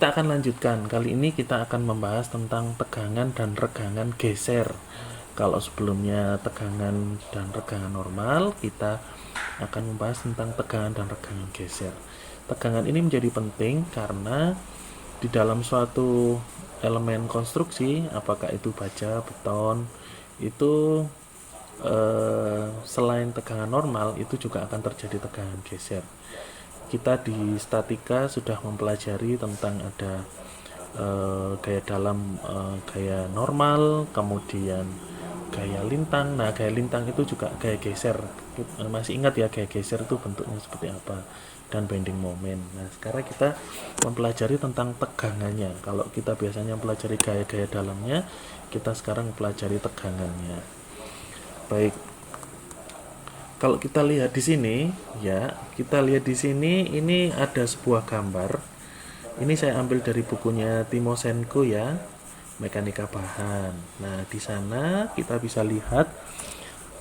Kita akan lanjutkan. Kali ini kita akan membahas tentang tegangan dan regangan geser. Kalau sebelumnya tegangan dan regangan normal, kita akan membahas tentang tegangan dan regangan geser. Tegangan ini menjadi penting karena di dalam suatu elemen konstruksi, apakah itu baja, beton, itu selain tegangan normal, itu juga akan terjadi tegangan geser. Kita di statika sudah mempelajari tentang ada gaya dalam, gaya normal, kemudian gaya lintang. Nah, gaya lintang itu juga gaya geser. Masih ingat ya gaya geser itu bentuknya seperti apa, dan bending moment. Nah, sekarang kita mempelajari tentang tegangannya. Kalau kita biasanya mempelajari gaya-gaya dalamnya, kita sekarang mempelajari tegangannya. Baik, kalau kita lihat di sini, ya, kita lihat di sini ini ada sebuah gambar. Ini saya ambil dari bukunya Timoshenko ya, Mekanika Bahan. Nah, di sana kita bisa lihat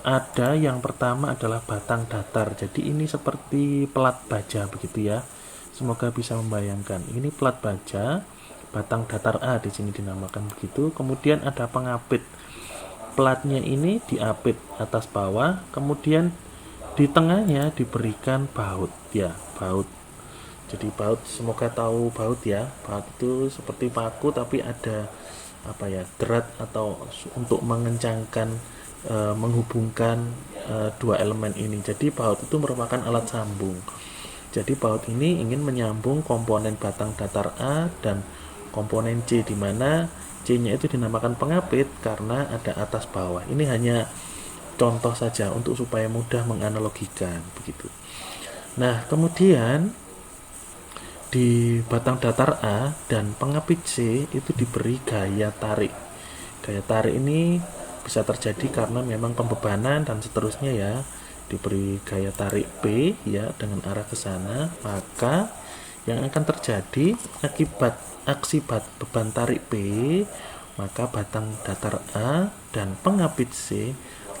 ada yang pertama adalah batang datar. Jadi ini seperti pelat baja begitu ya. Semoga bisa membayangkan. Ini pelat baja, batang datar A di sini dinamakan begitu. Kemudian ada pengapit. Pelatnya ini diapit atas bawah, kemudian di tengahnya diberikan baut ya, baut. Jadi baut, semoga tahu baut ya. Baut itu seperti paku tapi ada apa ya, drat atau untuk mengencangkan, menghubungkan dua elemen ini. Jadi baut itu merupakan alat sambung. Jadi baut ini ingin menyambung komponen batang datar A dan komponen C, di mana C-nya itu dinamakan pengapit karena ada atas bawah. Ini hanya contoh saja untuk supaya mudah menganalogikan begitu. Nah, kemudian di batang datar A dan pengapit C itu diberi gaya tarik. Gaya tarik ini bisa terjadi karena memang pembebanan dan seterusnya ya. Diberi gaya tarik P ya dengan arah ke sana, maka yang akan terjadi akibat beban tarik P, maka batang datar A dan pengapit C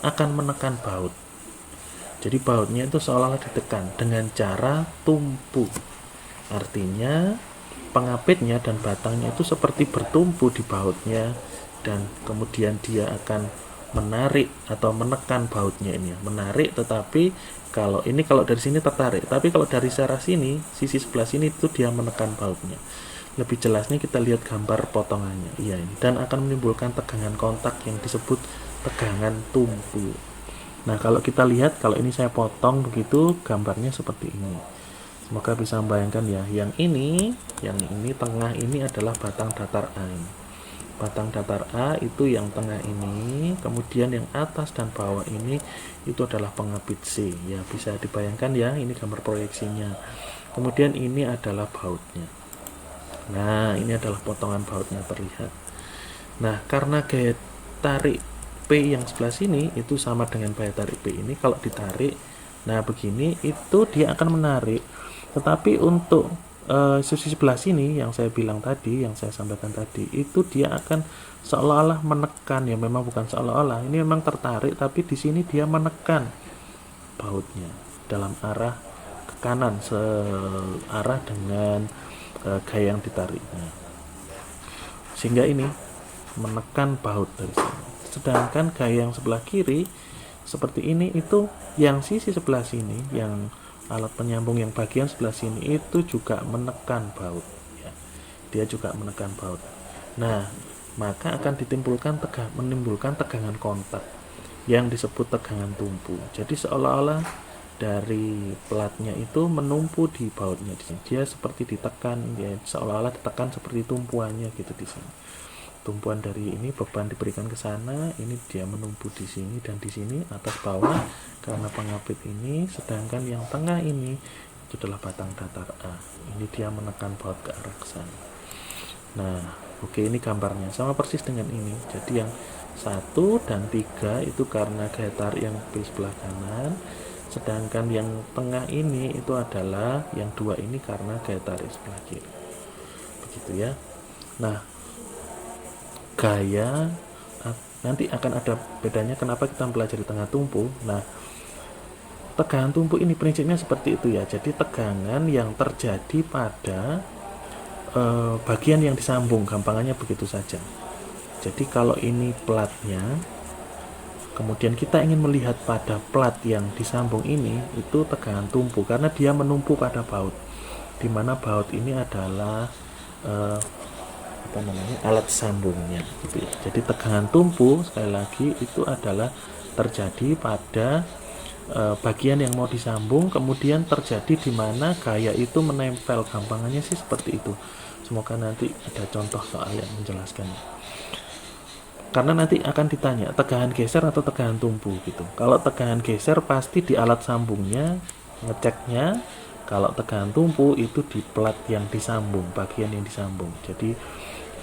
akan menekan baut. Jadi bautnya itu seolah-olah ditekan dengan cara tumpu. Artinya pengapitnya dan batangnya itu seperti bertumpu di bautnya, dan kemudian dia akan menarik atau menekan bautnya ini. Menarik, tetapi kalau dari sini tertarik, tapi kalau dari arah sini, sisi sebelah sini itu dia menekan bautnya. Lebih jelasnya kita lihat gambar potongannya. Iya, ini, dan akan menimbulkan tegangan kontak yang disebut tegangan tumpu. Nah, kalau kita lihat, kalau ini saya potong begitu, gambarnya seperti ini. Semoga bisa membayangkan ya. Yang ini tengah ini adalah batang datar A. Batang datar A itu yang tengah ini, kemudian yang atas dan bawah ini itu adalah pengapit C. Ya, bisa dibayangkan ya, ini gambar proyeksinya. Kemudian ini adalah bautnya. Nah, ini adalah potongan bautnya terlihat. Nah, karena gaya tarik P yang sebelah sini itu sama dengan gaya tarik P ini, kalau ditarik, nah begini, itu dia akan menarik. Tetapi untuk sisi sebelah sini yang saya bilang tadi, yang saya sampaikan tadi, itu dia akan seolah-olah menekan ya, memang bukan seolah-olah, ini memang tertarik, tapi di sini dia menekan bautnya dalam arah ke kanan, searah dengan gaya yang ditariknya, sehingga ini menekan baut dari sini. Sedangkan gaya yang sebelah kiri seperti ini, itu yang sisi sebelah sini, yang alat penyambung yang bagian sebelah sini itu juga menekan baut ya. Dia juga menekan baut. Nah, maka akan menimbulkan tegangan kontak yang disebut tegangan tumpu. Jadi seolah-olah dari pelatnya itu menumpu di bautnya di sini. Dia seperti ditekan, ya, seolah-olah ditekan seperti tumpuannya gitu di sini. Tumpuan dari ini, beban diberikan ke sana, ini dia menumpu di sini dan di sini atas bawah karena pengapit ini. Sedangkan yang tengah ini itu adalah batang datar A. Ini dia menekan baut ke arah ke sana. Nah, oke, ini gambarnya sama persis dengan ini. Jadi yang 1 dan 3 itu karena gaya tarik yang P sebelah kanan, sedangkan yang tengah ini itu adalah yang 2 ini karena gaya tarik sebelah kiri. Begitu ya. Nah, gaya nanti akan ada bedanya kenapa kita mempelajari tengah tumpu. Nah, tegangan tumpu ini prinsipnya seperti itu ya. Jadi tegangan yang terjadi pada bagian yang disambung, gampangannya begitu saja. Jadi kalau ini platnya, kemudian kita ingin melihat pada plat yang disambung ini, itu tegangan tumpu karena dia menumpu pada baut, di mana baut ini adalah alat sambungnya gitu ya. Jadi tegangan tumpu sekali lagi itu adalah terjadi pada bagian yang mau disambung, kemudian terjadi di mana gaya itu menempel, gampangannya sih seperti itu. Semoga nanti ada contoh soal yang menjelaskan, karena nanti akan ditanya tegangan geser atau tegangan tumpu gitu. Kalau tegangan geser pasti di alat sambungnya ngeceknya, kalau tegangan tumpu itu di plat yang disambung, bagian yang disambung. Jadi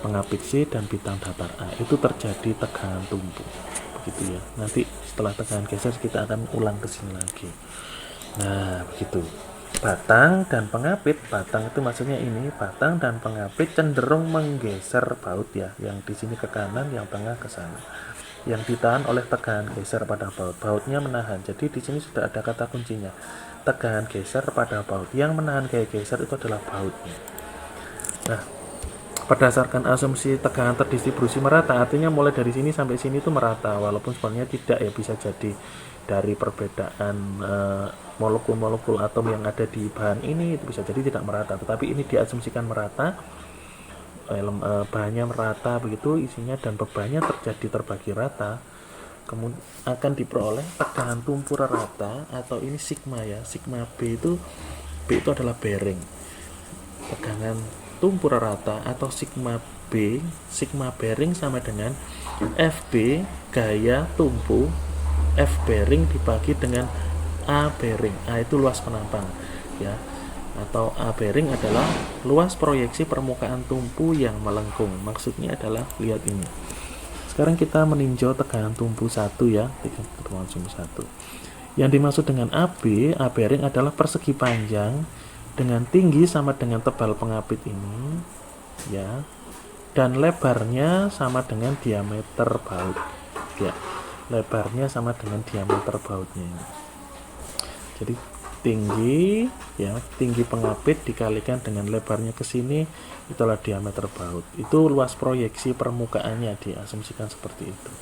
pengapit C dan bintang datar A itu terjadi tegangan tumpu begitu ya. Nanti setelah tegangan geser kita akan ulang ke sini lagi. Nah begitu. Batang dan pengapit, batang itu maksudnya ini, batang dan pengapit cenderung menggeser baut ya, yang di sini ke kanan, yang tengah ke sana, yang ditahan oleh tegangan geser pada baut, bautnya menahan. Jadi di sini sudah ada kata kuncinya, tegangan geser pada baut, yang menahan gaya geser itu adalah bautnya. Nah, berdasarkan asumsi tegangan terdistribusi merata, artinya mulai dari sini sampai sini itu merata, walaupun sebenarnya tidak ya, bisa jadi dari perbedaan molekul-molekul atom yang ada di bahan ini itu bisa jadi tidak merata, tetapi ini diasumsikan merata, bahannya merata begitu isinya dan bebannya terbagi rata, kemudian akan diperoleh tegangan tumpu rata atau ini sigma ya, sigma B itu adalah bearing, tegangan tumpu rata atau sigma B, sigma bearing sama dengan FB gaya tumpu, F bearing dibagi dengan A bearing. A itu luas penampang ya, atau A bearing adalah luas proyeksi permukaan tumpu yang melengkung. Maksudnya adalah lihat ini. Sekarang kita meninjau tegangan tumpu 1 ya, tegangan tumpu 1. Yang dimaksud dengan AB, A bearing adalah persegi panjang dengan tinggi sama dengan tebal pengapit ini ya, dan lebarnya sama dengan diameter baut ya, lebarnya sama dengan diameter bautnya ini. Jadi tinggi ya, tinggi pengapit dikalikan dengan lebarnya ke sini, itulah diameter baut. Itu luas proyeksi permukaannya, diasumsikan seperti itu.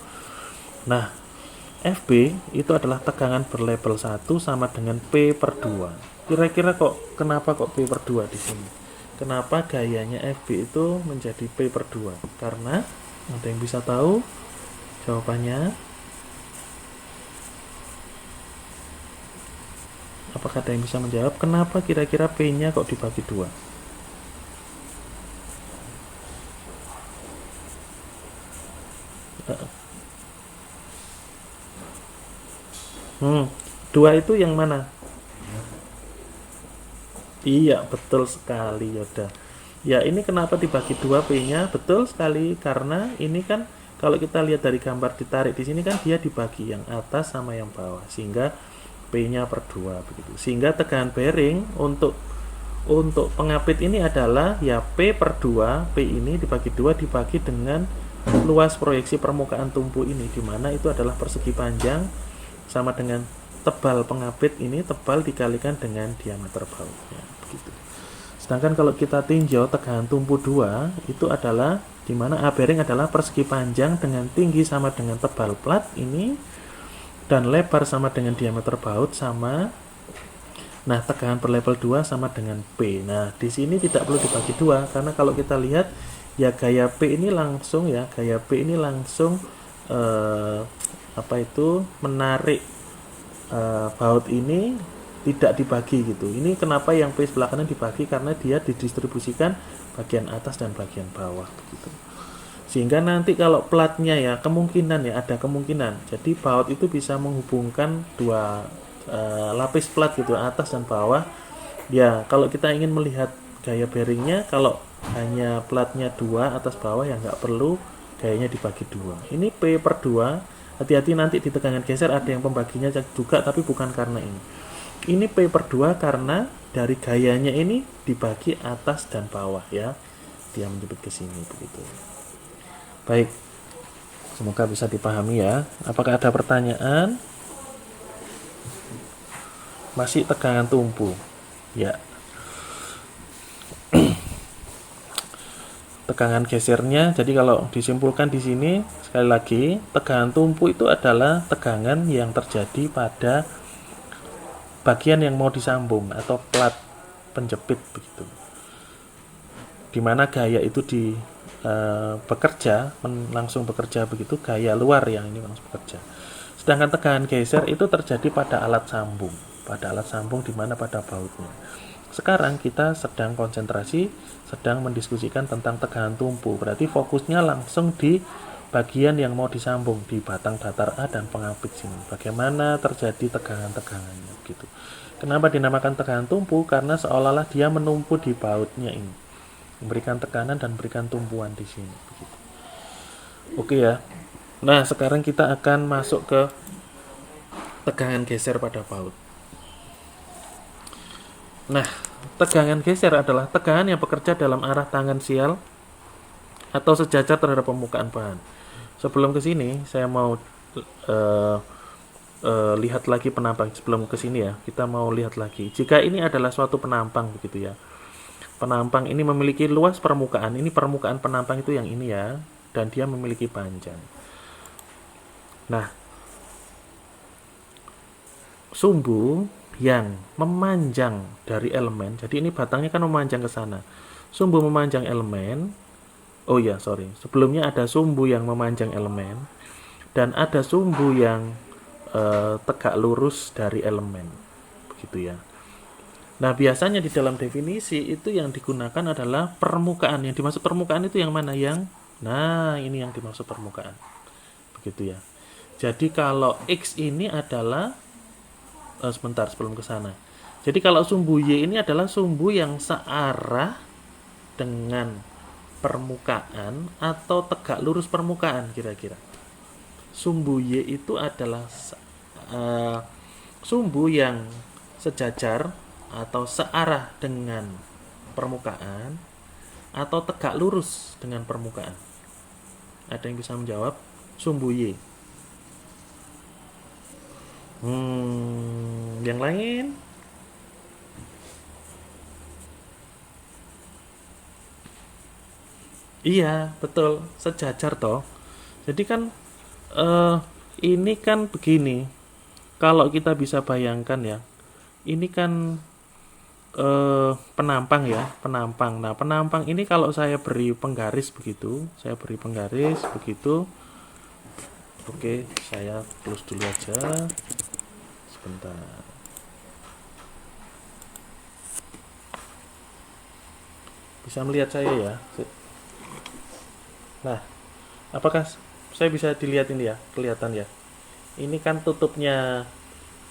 Nah, FB itu adalah tegangan berlabel 1 sama dengan P per 2. Kira-kira kenapa P per 2 di sini? Kenapa gayanya FB itu menjadi P per 2? Karena ada yang bisa tahu jawabannya? Apakah ada yang bisa menjawab kenapa kira-kira P-nya kok dibagi 2? Dua itu yang mana? Iya, betul sekali Yoda. Ya, ini kenapa dibagi 2 P-nya? Betul sekali, karena ini kan kalau kita lihat dari gambar ditarik di sini kan dia dibagi yang atas sama yang bawah, sehingga P-nya per 2 begitu. Sehingga tegangan bearing untuk pengapit ini adalah ya P per 2, P ini dibagi 2 dibagi dengan luas proyeksi permukaan tumpu ini, dimana itu adalah persegi panjang sama dengan tebal pengapit ini, tebal dikalikan dengan diameter bautnya begitu. Sedangkan kalau kita tinjau tegangan tumpu 2 itu adalah dimana A bearing adalah persegi panjang dengan tinggi sama dengan tebal plat ini dan lebar sama dengan diameter baut sama. Nah, tegangan per level 2 sama dengan P. Nah, di sini tidak perlu dibagi 2 karena kalau kita lihat ya gaya P ini langsung ya, gaya P ini langsung menarik baut ini tidak dibagi gitu. Ini kenapa yang P sebelah kanan dibagi, karena dia didistribusikan bagian atas dan bagian bawah begitu. Sehingga nanti kalau platnya ya ada kemungkinan. Jadi baut itu bisa menghubungkan dua lapis plat gitu, atas dan bawah. Ya, kalau kita ingin melihat gaya bearingnya, kalau hanya platnya 2 atas bawah ya nggak perlu gayanya dibagi 2. Ini P per 2. Hati-hati nanti di tegangan geser ada yang pembaginya juga, tapi bukan karena ini. Ini P per 2 karena dari gayanya ini dibagi atas dan bawah ya. Dia menyebut ke sini begitu. Baik, semoga bisa dipahami ya. Apakah ada pertanyaan? Masih tegangan tumpu ya. tegangan gesernya. Jadi kalau disimpulkan di sini sekali lagi, tegangan tumpu itu adalah tegangan yang terjadi pada bagian yang mau disambung atau plat penjepit begitu. Dimana gaya itu bekerja, langsung bekerja begitu, gaya luar yang ini langsung bekerja. Sedangkan tegangan geser itu terjadi pada alat sambung, di mana pada bautnya. Sekarang kita sedang konsentrasi, sedang mendiskusikan tentang tegangan tumpu. Berarti fokusnya langsung di bagian yang mau disambung, di batang datar A dan pengapit sini. Bagaimana terjadi tegangan-tegangannya gitu. Kenapa dinamakan tegangan tumpu? Karena seolah-olah dia menumpu di bautnya ini, memberikan tekanan dan memberikan tumpuan di sini begitu. Oke ya. Nah, sekarang kita akan masuk ke tegangan geser pada baut. Nah, tegangan geser adalah tegangan yang bekerja dalam arah tangensial atau sejajar terhadap permukaan bahan. Sebelum ke sini, saya mau lihat lagi penampang. Sebelum ke sini ya, kita mau lihat lagi. Jika ini adalah suatu penampang begitu ya. Penampang ini memiliki luas permukaan. Ini permukaan penampang itu yang ini ya, dan dia memiliki panjang. Nah, sumbu yang memanjang dari elemen, jadi ini batangnya kan memanjang ke sana. Sumbu memanjang elemen. Oh ya, sorry. Sebelumnya ada sumbu yang memanjang elemen dan ada sumbu yang tegak lurus dari elemen. Begitu ya. Nah, biasanya di dalam definisi itu yang digunakan adalah permukaan. Yang dimaksud permukaan itu yang mana? Ini yang dimaksud permukaan. Begitu ya. Jadi kalau X ini adalah sebentar sebelum ke sana. Jadi kalau sumbu Y ini adalah sumbu yang searah dengan permukaan atau tegak lurus permukaan kira-kira. Sumbu Y itu adalah sumbu yang sejajar atau searah dengan permukaan atau tegak lurus dengan permukaan. Ada yang bisa menjawab? Sumbu Y. Yang lain? Iya, betul, sejajar toh. Jadi kan ini kan begini. Kalau kita bisa bayangkan ya, ini kan penampang ya, penampang. Nah, penampang ini kalau saya beri penggaris begitu, Oke, saya close dulu aja. Sebentar. Bisa melihat saya ya? Nah, apakah saya bisa dilihat ini ya? Kelihatan ya? Ini kan tutupnya,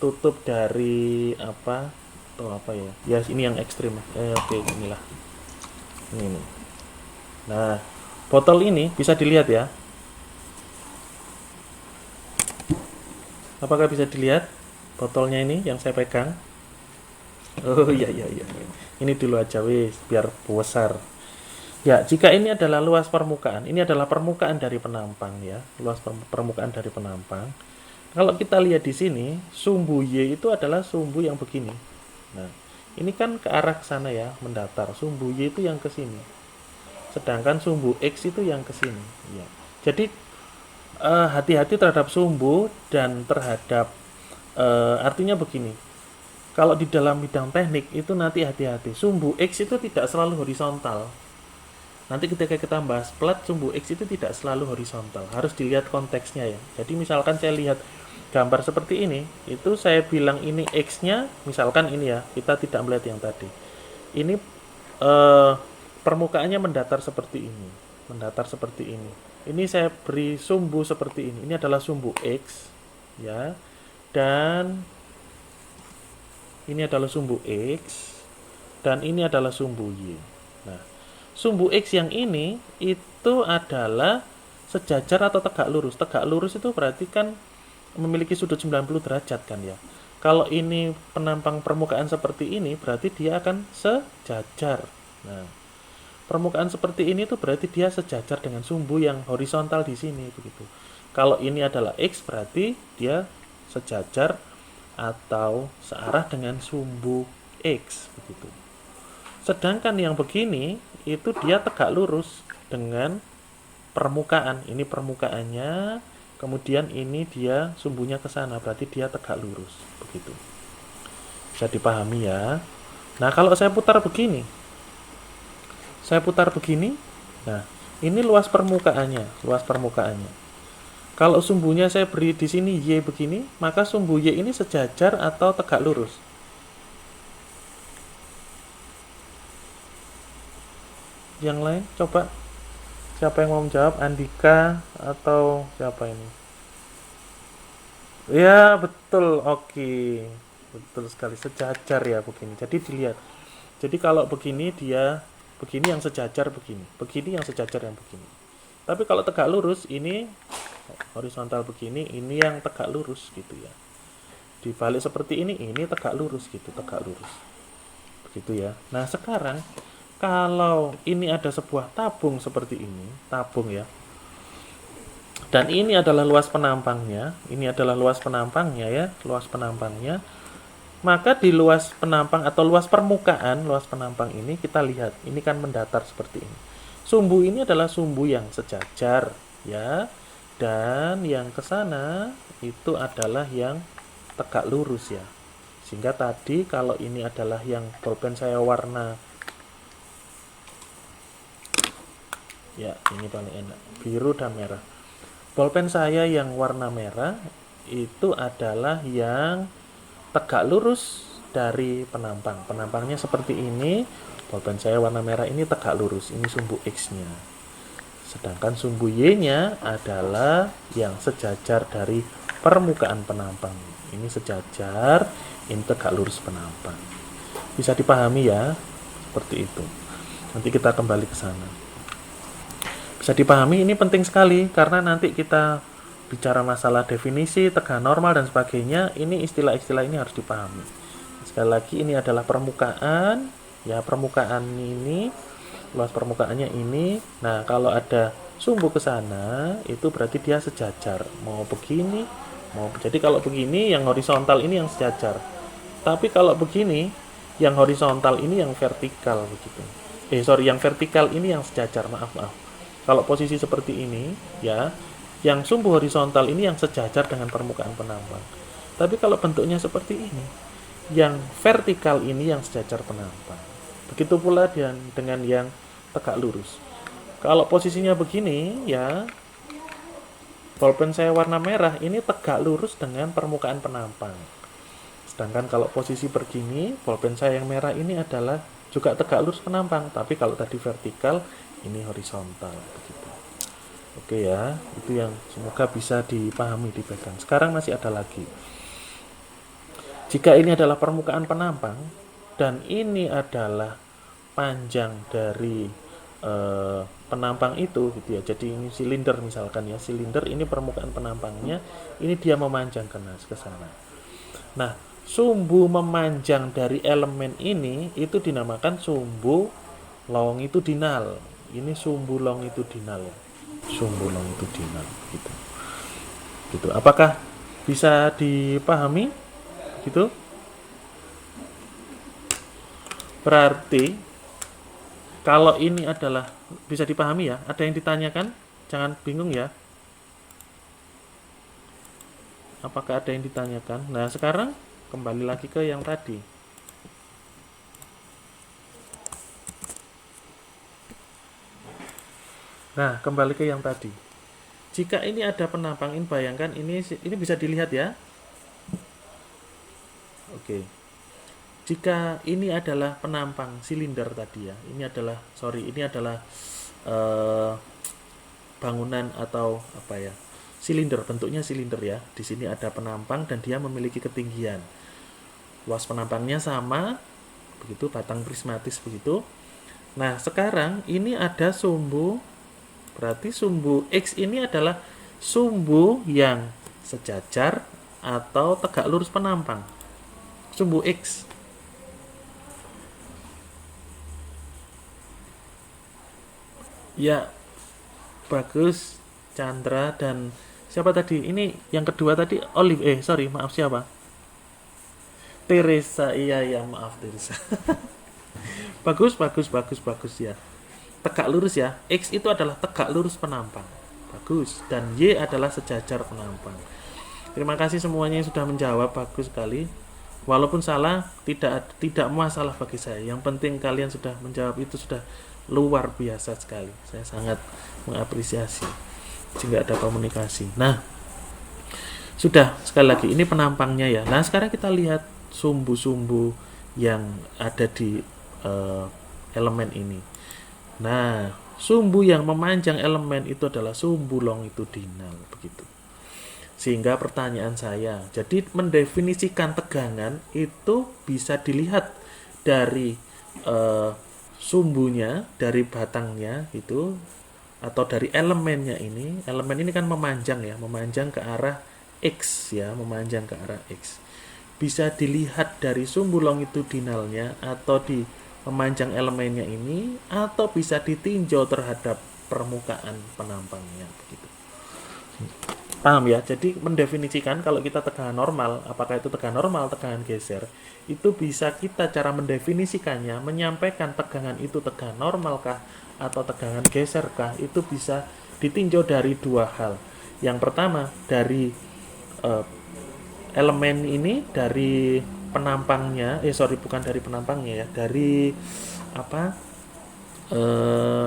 tutup dari apa? Atau apa ya? Ya, ini yang ekstrim. Oke, inilah. Ini. Nah, botol ini bisa dilihat ya? Apakah bisa dilihat botolnya ini yang saya pegang? Oh iya. Ini dulu aja wis, biar besar. Ya, jika ini adalah luas permukaan, ini adalah permukaan dari penampang ya, luas permukaan dari penampang. Kalau kita lihat di sini, sumbu Y itu adalah sumbu yang begini. Nah, ini kan ke arah sana ya, mendatar. Sumbu Y itu yang ke sini. Sedangkan sumbu X itu yang ke sini. Ya. Jadi hati-hati terhadap sumbu dan terhadap artinya begini. Kalau di dalam bidang teknik itu nanti hati-hati. Sumbu X itu tidak selalu horizontal. Nanti ketika kita bahas plat, sumbu X itu tidak selalu horizontal. Harus dilihat konteksnya ya. Jadi misalkan saya lihat gambar seperti ini, itu saya bilang ini X-nya, misalkan ini ya, kita tidak melihat yang tadi. Ini permukaannya mendatar seperti ini. Ini saya beri sumbu seperti ini. Ini adalah sumbu X ya. Dan ini adalah sumbu X dan ini adalah sumbu Y. Nah, sumbu X yang ini itu adalah sejajar atau tegak lurus. Tegak lurus itu berarti kan memiliki sudut 90 derajat kan ya. Kalau ini penampang permukaan seperti ini berarti dia akan sejajar. Nah, permukaan seperti ini tuh berarti dia sejajar dengan sumbu yang horizontal di sini begitu. Kalau ini adalah X berarti dia sejajar atau searah dengan sumbu X begitu. Sedangkan yang begini itu dia tegak lurus. dengan permukaan. Ini permukaannya, kemudian ini dia sumbunya ke sana, berarti dia tegak lurus. Begitu. Bisa dipahami ya. Nah, kalau saya putar begini. Nah, ini luas permukaannya. Kalau sumbunya saya beri di sini Y begini, maka sumbu Y ini sejajar atau tegak lurus? Yang lain, coba. Siapa yang mau menjawab? Andika atau siapa ini? Ya, betul. Oke. Betul sekali. Sejajar ya begini. Jadi dilihat. Jadi kalau begini dia begini yang sejajar begini. Begini yang sejajar yang begini. Tapi kalau tegak lurus ini horizontal begini, ini yang tegak lurus gitu ya. Dibalik seperti ini tegak lurus gitu, tegak lurus. Begitu ya. Nah, sekarang kalau ini ada sebuah tabung seperti ini, tabung ya. Dan ini adalah luas penampangnya, ya, luas penampangnya. Maka di luas penampang atau luas penampang ini kita lihat, ini kan mendatar seperti ini. Sumbu ini adalah sumbu yang sejajar, ya. Dan yang ke sana itu adalah yang tegak lurus ya. Sehingga tadi kalau ini adalah yang pulpen saya warna, ya ini paling enak, biru dan merah. Pulpen saya yang warna merah itu adalah yang tegak lurus dari penampang. Penampangnya seperti ini. Pulpen saya warna merah ini tegak lurus. Ini sumbu X-nya. Sedangkan sumbu Y-nya adalah yang sejajar dari permukaan penampang. Ini sejajar, ini tegak lurus penampang. Bisa dipahami ya? Seperti itu. Nanti kita kembali ke sana. Bisa dipahami, ini penting sekali karena nanti kita bicara masalah definisi, tegak normal dan sebagainya, ini istilah-istilah ini harus dipahami. Sekali lagi ini adalah permukaan, ya permukaan ini, luas permukaannya ini. Nah, kalau ada sumbu ke sana, itu berarti dia sejajar. Mau begini, jadi kalau begini yang horizontal ini yang sejajar. Tapi kalau begini, yang horizontal ini yang vertikal begitu. Yang vertikal ini yang sejajar, maaf. Kalau posisi seperti ini, ya, yang sumbu horizontal ini yang sejajar dengan permukaan penampang. Tapi kalau bentuknya seperti ini, yang vertikal ini yang sejajar penampang. Begitu pula dengan yang tegak lurus. Kalau posisinya begini, ya, pulpen saya warna merah ini tegak lurus dengan permukaan penampang. Sedangkan kalau posisi begini, pulpen saya yang merah ini adalah juga tegak lurus penampang. Tapi kalau tadi vertikal, ini horizontal begitu. Oke ya, itu yang semoga bisa dipahami, dipegang. Sekarang masih ada lagi. Jika ini adalah permukaan penampang dan ini adalah panjang dari penampang itu gitu ya. Jadi ini silinder misalkan ya, silinder ini permukaan penampangnya, ini dia memanjang ke sana. Nah, sumbu memanjang dari elemen ini itu dinamakan sumbu longitudinal. Ini sumbu longitudinal ya. Sumbu longitudinal gitu. Gitu. Apakah bisa dipahami? Gitu. Berarti kalau ini adalah bisa dipahami ya. Ada yang ditanyakan? Jangan bingung ya. Apakah ada yang ditanyakan? Nah, sekarang kembali lagi ke yang tadi. Nah, kembali ke yang tadi. Jika ini ada penampang, ini bayangkan ini bisa dilihat ya. Oke. Jika ini adalah penampang silinder tadi ya. Ini adalah bangunan atau apa ya? Silinder, bentuknya silinder ya. Di sini ada penampang dan dia memiliki ketinggian. Luas penampangnya sama, begitu, batang prismatis begitu. Nah, sekarang ini ada sumbu. Berarti sumbu X ini adalah sumbu yang sejajar atau tegak lurus penampang. Sumbu X. Ya, bagus. Chandra dan siapa tadi? Ini yang kedua tadi Olive. Maaf siapa? Teresa. Iya, maaf Teresa. bagus ya. tegak lurus ya. X itu adalah tegak lurus penampang. Bagus. Dan Y adalah sejajar penampang. Terima kasih semuanya yang sudah menjawab, bagus sekali. Walaupun salah, tidak masalah bagi saya. Yang penting kalian sudah menjawab, itu sudah luar biasa sekali. Saya sangat mengapresiasi jika ada komunikasi. Nah, sudah, sekali lagi ini penampangnya ya. Nah, sekarang kita lihat sumbu-sumbu yang ada di elemen ini. Nah, sumbu yang memanjang elemen itu adalah sumbu longitudinal, begitu. Sehingga pertanyaan saya, jadi mendefinisikan tegangan itu bisa dilihat dari sumbunya, dari batangnya itu, atau dari elemennya ini. Elemen ini kan memanjang ya, memanjang ke arah X ya, memanjang ke arah X. Bisa dilihat dari sumbu longitudinalnya atau di memanjang elemennya ini, atau bisa ditinjau terhadap permukaan penampangnya, begitu. Paham ya? Jadi mendefinisikan kalau kita tegangan normal, apakah itu tegangan normal, tegangan geser, itu bisa kita cara mendefinisikannya, menyampaikan tegangan itu tegangan normalkah atau tegangan geserkah, itu bisa ditinjau dari dua hal. Yang pertama dari elemen ini, dari penampangnya, bukan dari penampangnya ya, dari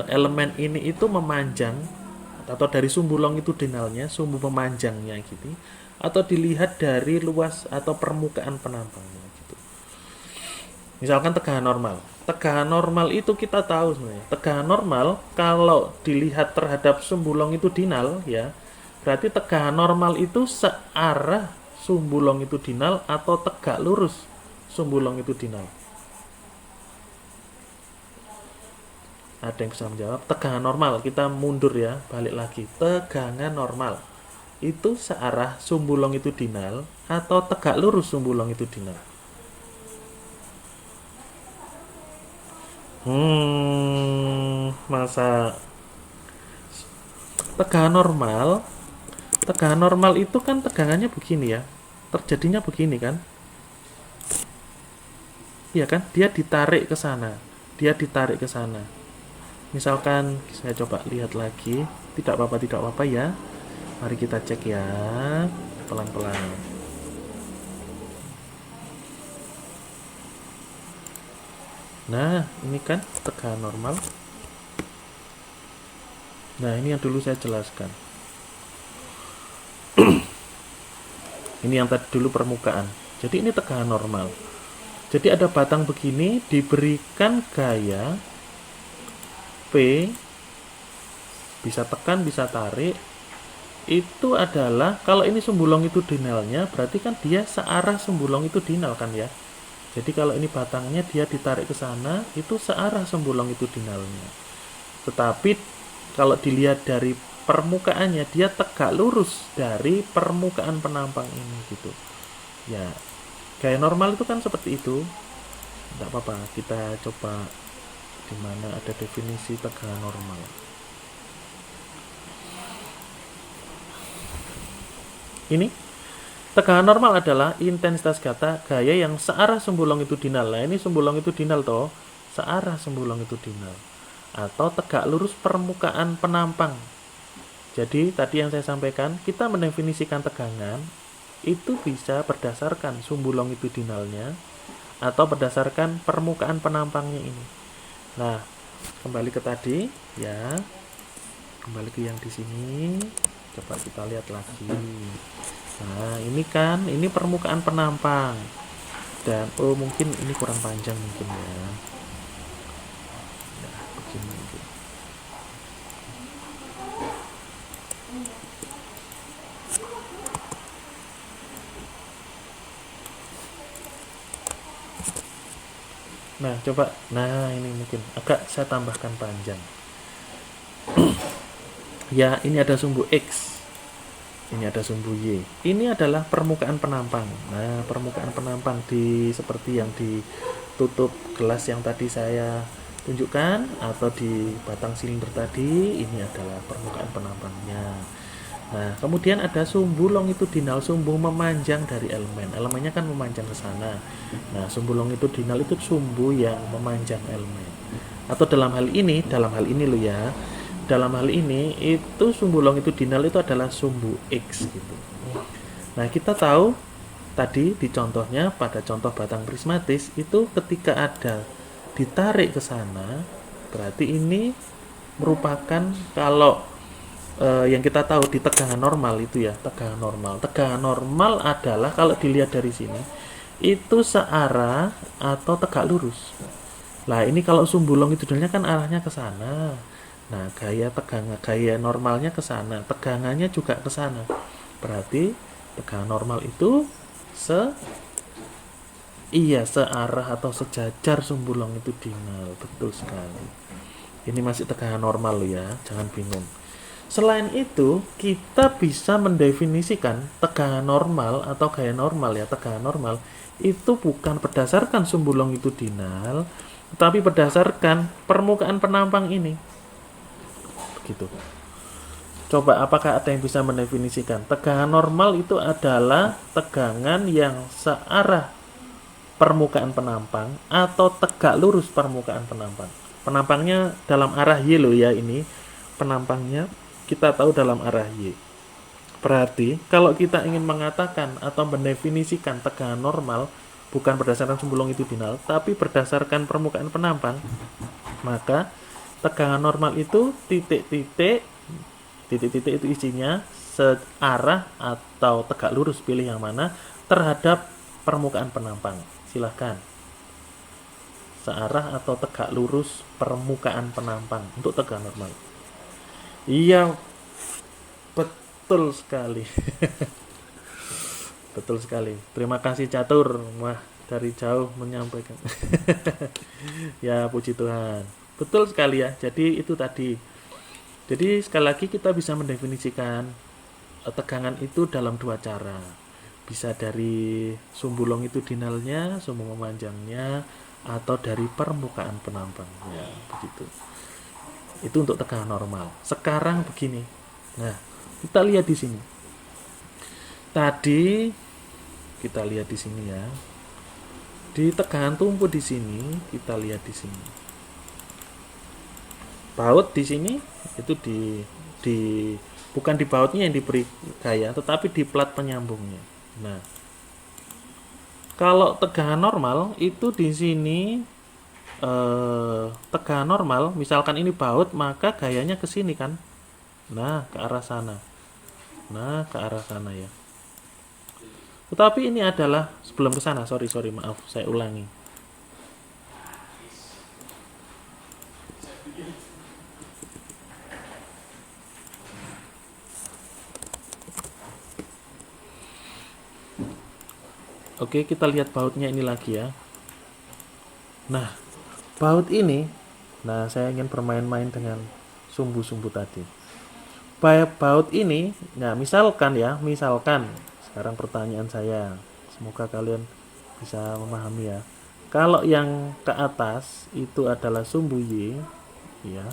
elemen ini itu memanjang, atau dari sumbu longitudinalnya, sumbu pemanjangnya gitu, atau dilihat dari luas atau permukaan penampangnya gitu. Misalkan tegangan normal. Tegangan normal itu kita tahu sebenarnya. Tegangan normal kalau dilihat terhadap sumbu longitudinal ya, berarti tegangan normal itu searah sumbu longitudinal atau tegak lurus sumbu longitudinal. Ada yang bisa menjawab? Tegangan normal, kita mundur ya, balik lagi. Tegangan normal itu searah sumbu longitudinal atau tegak lurus sumbu longitudinal? Masa tegangan normal itu kan tegangannya begini ya, terjadinya begini kan? Iya kan? Dia ditarik ke sana. Misalkan saya coba lihat lagi, tidak apa-apa ya. Mari kita cek ya, pelan-pelan. Nah, ini kan tegangan normal. Nah, ini yang dulu saya jelaskan. Ini yang tadi dulu permukaan. Jadi ini tegangan normal. Jadi ada batang begini, diberikan gaya P, bisa tekan, bisa tarik. Itu adalah, kalau ini sumbu longitudinalnya, berarti kan dia searah sumbu longitudinal kan ya. Jadi kalau ini batangnya dia ditarik ke sana, itu searah sumbu longitudinalnya. Tetapi kalau dilihat dari permukaannya, dia tegak lurus dari permukaan penampang ini gitu. Ya, gaya normal itu kan seperti itu. Tidak apa-apa, kita coba di mana ada definisi tegangan normal. Ini tegangan normal adalah intensitas gaya yang searah sumbu longitudinal. Nah, ini sumbu longitudinal toh, searah sumbu longitudinal atau tegak lurus permukaan penampang. Jadi tadi yang saya sampaikan, kita mendefinisikan tegangan itu bisa berdasarkan sumbu longitudinalnya atau berdasarkan permukaan penampangnya ini. Nah, kembali ke tadi ya. Kembali ke yang di sini. Coba kita lihat lagi. Nah, ini kan, ini permukaan penampang. Dan mungkin ini kurang panjang mungkin ya. Nah, begini. Nah, coba. Nah, ini mungkin agak saya tambahkan panjang. Ya, ini ada sumbu X. Ini ada sumbu Y. Ini adalah permukaan penampang. Nah, permukaan penampang seperti yang ditutup gelas yang tadi saya tunjukkan, atau di batang silinder tadi, ini adalah permukaan penampangnya. Nah, kemudian ada sumbu longitudinal, sumbu memanjang dari elemen. Elemennya kan memanjang ke sana. Nah, sumbu longitudinal itu sumbu yang memanjang elemen. Atau dalam hal ini lo ya, dalam hal ini itu sumbu longitudinal itu adalah sumbu X gitu. Nah, kita tahu tadi di contohnya, pada contoh batang prismatis itu ketika ada ditarik ke sana, berarti ini merupakan, kalau yang kita tahu di tegangan normal itu ya, tegangan normal adalah kalau dilihat dari sini itu searah atau tegak lurus. Nah, ini kalau sumbu longitudinalnya kan arahnya ke sana. Nah, gaya normalnya ke sana, tegangannya juga ke sana. Berarti tegangan normal itu searah atau sejajar sumbu longitudinal. Betul sekali. Ini masih tegangan normal loh ya, jangan bingung. Selain itu, kita bisa mendefinisikan tegangan normal atau gaya normal ya. Tegangan normal itu bukan berdasarkan sumbu longitudinal, tetapi berdasarkan permukaan penampang ini. Begitu. Coba apakah ada yang bisa mendefinisikan? Tegangan normal itu adalah tegangan yang searah permukaan penampang atau tegak lurus permukaan penampang. Penampangnya dalam arah Y loh ya, ini penampangnya kita tahu dalam arah Y. Berarti kalau kita ingin mengatakan atau mendefinisikan tegangan normal bukan berdasarkan sumbu longitudinal tapi berdasarkan permukaan penampang, maka tegangan normal itu titik-titik itu isinya searah atau tegak lurus, pilih yang mana, terhadap permukaan penampang. Silahkan, searah atau tegak lurus permukaan penampang untuk tegangan normal. Iya, betul sekali. Betul sekali. Terima kasih Catur. Wah, dari jauh menyampaikan. Ya, puji Tuhan. Betul sekali ya. Jadi itu tadi. Jadi sekali lagi kita bisa mendefinisikan tegangan itu dalam dua cara. Bisa dari sumbu longitudinalnya, sumbu memanjangnya, atau dari permukaan penampangnya. Begitu. Itu untuk tegangan normal. Sekarang begini. Nah, kita lihat di sini. Tadi kita lihat di sini ya. Di tegangan tumpu di sini, kita lihat di sini. Baut di sini itu di bukan di bautnya yang diberi gaya, tetapi di plat penyambungnya. Nah, kalau tegangan normal itu di sini tegangan normal, misalkan ini baut, maka gayanya ke sini kan. Nah, ke arah sana. Nah, ke arah sana ya. Tetapi ini adalah sebelum ke sana, sorry, maaf, saya ulangi. Oke, kita lihat bautnya ini lagi ya. Nah, baut ini, nah saya ingin bermain-main dengan sumbu-sumbu tadi. Baut ini, nah misalkan, sekarang pertanyaan saya, semoga kalian bisa memahami ya. Kalau yang ke atas itu adalah sumbu Y, ya.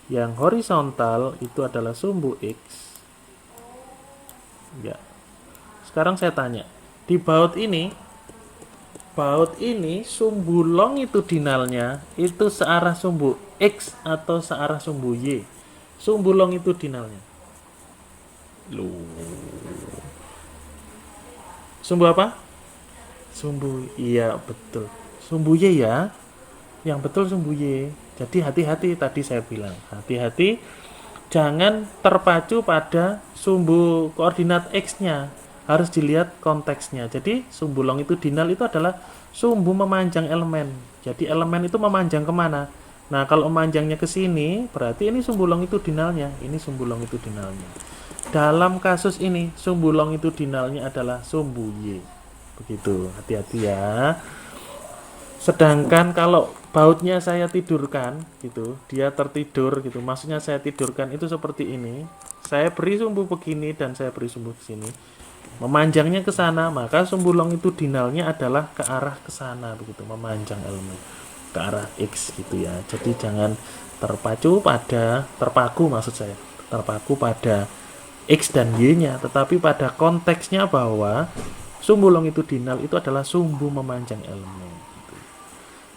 Yang horizontal itu adalah sumbu X. Ya. Sekarang saya tanya, di baut ini sumbu longitudinalnya itu searah sumbu X atau searah sumbu Y? Sumbu longitudinalnya. Sumbu apa? Sumbu, iya betul. Sumbu Y ya. Yang betul sumbu Y. Jadi hati-hati, tadi saya bilang. Hati-hati jangan terpacu pada sumbu koordinat X-nya. Harus dilihat konteksnya. Jadi sumbu longitudinal itu adalah sumbu memanjang elemen. Jadi elemen itu memanjang kemana? Nah, kalau memanjangnya ke sini, berarti ini sumbu longitudinalnya. Ini sumbu longitudinalnya. Dalam kasus ini, sumbu longitudinalnya adalah sumbu Y. Begitu, hati-hati ya. Sedangkan kalau bautnya saya tidurkan, gitu, dia tertidur, gitu. Maksudnya saya tidurkan itu seperti ini. Saya beri sumbu begini dan saya beri sumbu ke sini. Memanjangnya ke sana, maka sumbu longitudinalnya adalah ke arah ke sana, begitu, memanjang elemen ke arah X gitu ya. Jadi jangan terpaku pada X dan Y-nya, tetapi pada konteksnya bahwa sumbu longitudinal itu adalah sumbu memanjang elemen.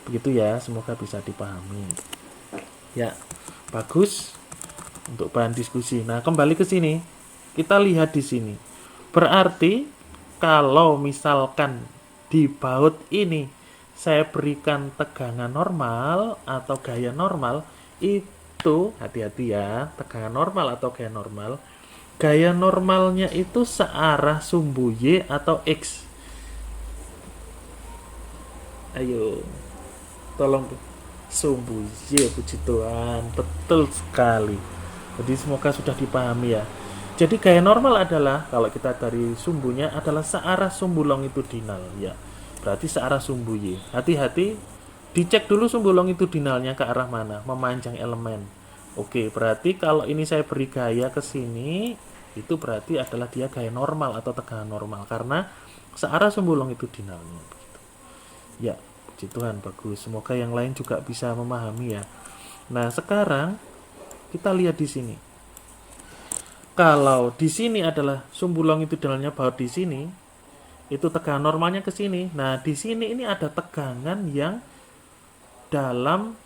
Begitu ya, semoga bisa dipahami. Ya, bagus untuk bahan diskusi. Nah, kembali ke sini. Kita lihat di sini. Berarti kalau misalkan di baut ini saya berikan tegangan normal atau gaya normal, itu hati-hati ya, tegangan normal atau gaya normal. Gaya normalnya itu searah sumbu Y atau X. Ayo, tolong sumbu Y, puji Tuhan, betul sekali. Jadi semoga sudah dipahami ya. Jadi gaya normal adalah kalau kita dari sumbunya adalah searah sumbu longitudinal ya. Berarti searah sumbu Y. Hati-hati, dicek dulu sumbu longitudinalnya ke arah mana, memanjang elemen. Oke, berarti kalau ini saya beri gaya ke sini, itu berarti adalah dia gaya normal atau tegangan normal karena searah sumbu longitudinalnya. Ya, puji Tuhan, bagus. Semoga yang lain juga bisa memahami ya. Nah, sekarang kita lihat di sini. Kalau di sini adalah sumbu longitudinalnya baut di sini, itu tegangan normalnya ke sini. Nah, di sini ini ada tegangan yang dalam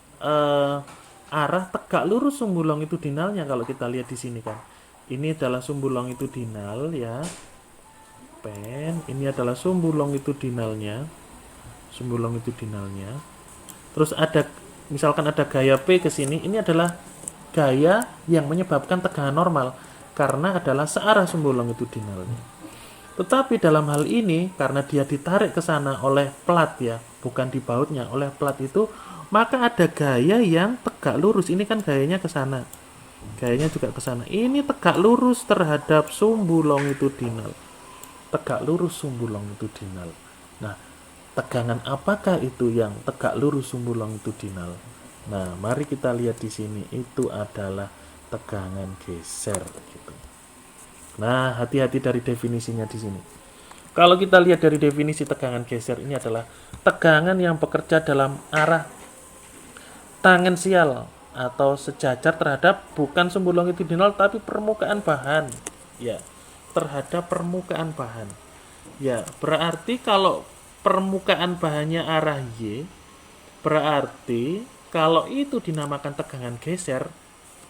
arah tegak lurus sumbu longitudinalnya kalau kita lihat di sini kan. Ini adalah sumbu longitudinal ya. Ini adalah sumbu longitudinalnya. Sumbu longitudinalnya. Terus ada misalkan ada gaya P ke sini, ini adalah gaya yang menyebabkan tegangan normal karena adalah searah sumbu longitudinalnya. Tetapi dalam hal ini karena dia ditarik ke sana oleh plat ya, bukan di bautnya, oleh plat itu, maka ada gaya yang tegak lurus. Ini kan gayanya ke sana. Gayanya juga ke sana. Ini tegak lurus terhadap sumbu longitudinal. Tegak lurus sumbu longitudinal. Nah, tegangan apakah itu yang tegak lurus sumbu longitudinal? Nah, mari kita lihat di sini. Itu adalah tegangan geser gitu. Nah, hati-hati dari definisinya di sini. Kalau kita lihat dari definisi tegangan geser, ini adalah tegangan yang bekerja dalam arah tangensial atau sejajar terhadap bukan sumbu longitudinal tapi permukaan bahan. Ya, terhadap permukaan bahan. Ya, berarti kalau permukaan bahannya arah Y, berarti kalau itu dinamakan tegangan geser,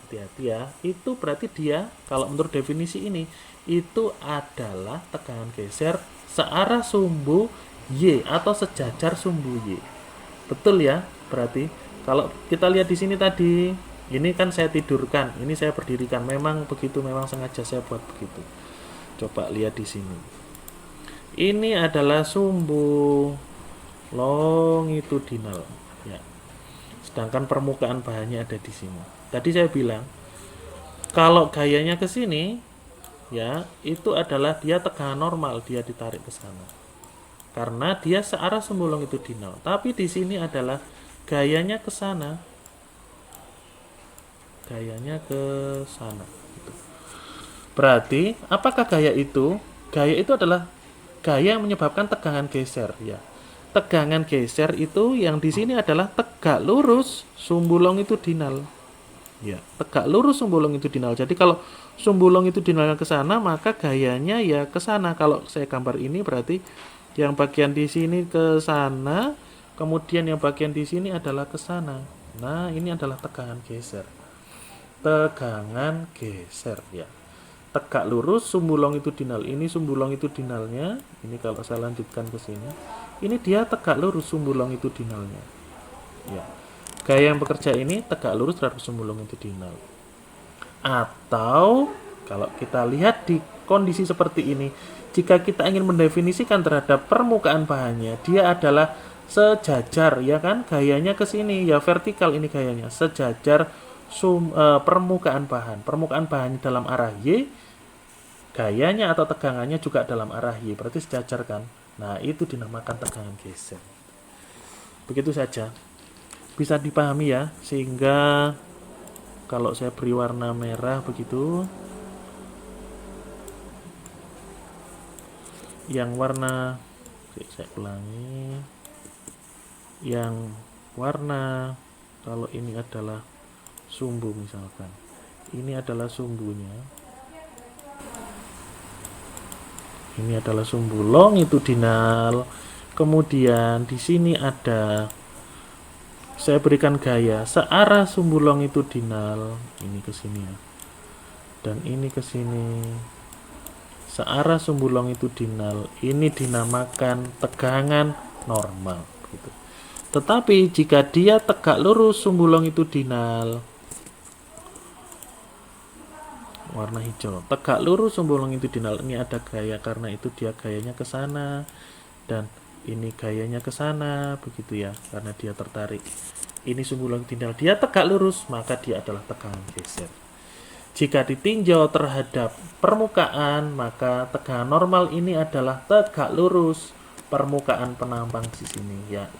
hati-hati ya, itu berarti dia, kalau menurut definisi ini, itu adalah tegangan geser searah sumbu Y atau sejajar sumbu Y. Betul ya? Berarti kalau kita lihat di sini tadi, ini kan saya tidurkan, ini saya berdirikan, memang begitu, memang sengaja saya buat begitu. Coba lihat di sini. Ini adalah sumbu longitudinal ya. Sedangkan permukaan bahannya ada di sini. Tadi saya bilang kalau gayanya ke sini ya, itu adalah dia tegangan normal, dia ditarik ke sana. Karena dia searah sumbu longitudinal. Tapi di sini adalah gayanya ke sana. Gayanya ke sana gitu. Berarti apakah gaya itu? Gaya itu adalah gaya yang menyebabkan tegangan geser ya. Tegangan geser itu yang di sini adalah tegak lurus sumbu longitudinal. Ya, tegak lurus sumbu longitudinal. Jadi kalau sumbu longitudinalnya ke sana, maka gayanya ya ke sana. Kalau saya gambar ini berarti yang bagian di sini ke sana, kemudian yang bagian di sini adalah ke sana. Nah, ini adalah tegangan geser. Tegangan geser ya. Tegak lurus sumbu longitudinal. Ini sumbu longitudinalnya. Ini kalau saya lanjutkan ke sini, ini dia tegak lurus sumbu longitudinalnya. Ya. Gaya yang bekerja ini tegak lurus terhadap sumbu longitudinal. Atau kalau kita lihat di kondisi seperti ini, jika kita ingin mendefinisikan terhadap permukaan bahannya, dia adalah sejajar ya kan, gayanya ke sini ya, vertikal ini gayanya, sejajar permukaan bahan. Permukaan bahan dalam arah Y, gayanya atau tegangannya juga dalam arah Y, berarti sejajar kan. Nah, itu dinamakan tegangan geser. Begitu saja. Bisa dipahami ya, sehingga kalau saya beri warna merah begitu, yang warna, saya ulangi, yang warna, kalau ini adalah sumbu misalkan, ini adalah sumbunya, ini adalah sumbu longitudinal, kemudian di sini ada Saya berikan gaya searah sumbu longitudinal ini ke sini ya. Dan ini ke sini. Searah sumbu longitudinal ini dinamakan tegangan normal gitu. Tetapi jika dia tegak lurus sumbu longitudinal warna hijau, tegak lurus sumbu longitudinal ini ada gaya karena itu dia gayanya ke sana dan ini gayanya ke sana begitu ya, karena dia tertarik. Ini sumbu longitudinal dia tegak lurus, maka dia adalah tegangan geser. Jika ditinjau terhadap permukaan, maka tegangan normal ini adalah tegak lurus permukaan penampang di sini ya.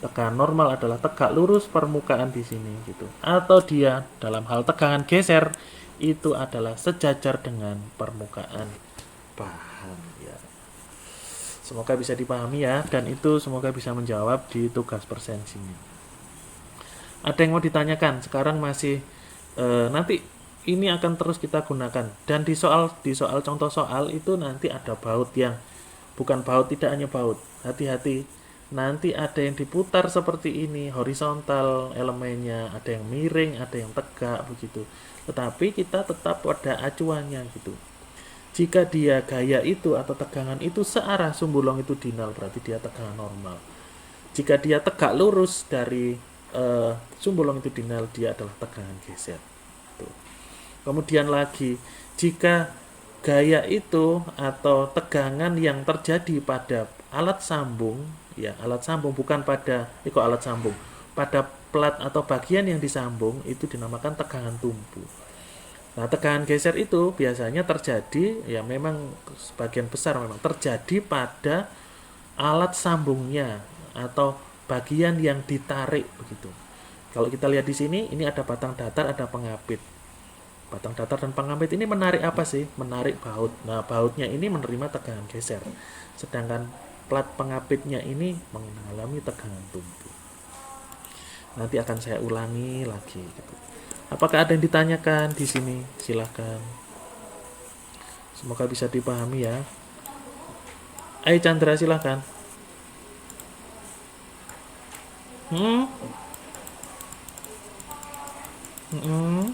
Tegangan normal adalah tegak lurus permukaan di sini gitu. Atau dia dalam hal tegangan geser itu adalah sejajar dengan permukaan. Paham ya. Semoga bisa dipahami ya, dan itu semoga bisa menjawab di tugas persensinya. Ada yang mau ditanyakan? Sekarang masih nanti ini akan terus kita gunakan, dan di soal contoh soal itu nanti ada baut yang bukan baut, tidak hanya baut, hati-hati nanti ada yang diputar seperti ini horizontal elemennya, ada yang miring, ada yang tegak begitu, tetapi kita tetap pada acuannya gitu. Jika dia gaya itu atau tegangan itu searah sumbu longitudinal, berarti dia tegangan normal. Jika dia tegak lurus dari sumbu longitudinal, dia adalah tegangan geser. Kemudian lagi, jika gaya itu atau tegangan yang terjadi pada alat sambung, ya alat sambung bukan pada alat sambung, pada plat atau bagian yang disambung itu dinamakan tegangan tumpu. Nah, tegangan geser itu biasanya terjadi, ya memang sebagian besar memang terjadi pada alat sambungnya atau bagian yang ditarik begitu. Kalau kita lihat di sini, ini ada batang datar, ada pengapit. Batang datar dan pengapit ini menarik apa sih? Menarik baut. Nah, bautnya ini menerima tegangan geser. Sedangkan plat pengapitnya ini mengalami tegangan tumpu. Nanti akan saya ulangi lagi gitu. Apakah ada yang ditanyakan di sini? Silahkan. Semoga bisa dipahami ya. Ayo Chandra, silahkan. Hmm? Hmm?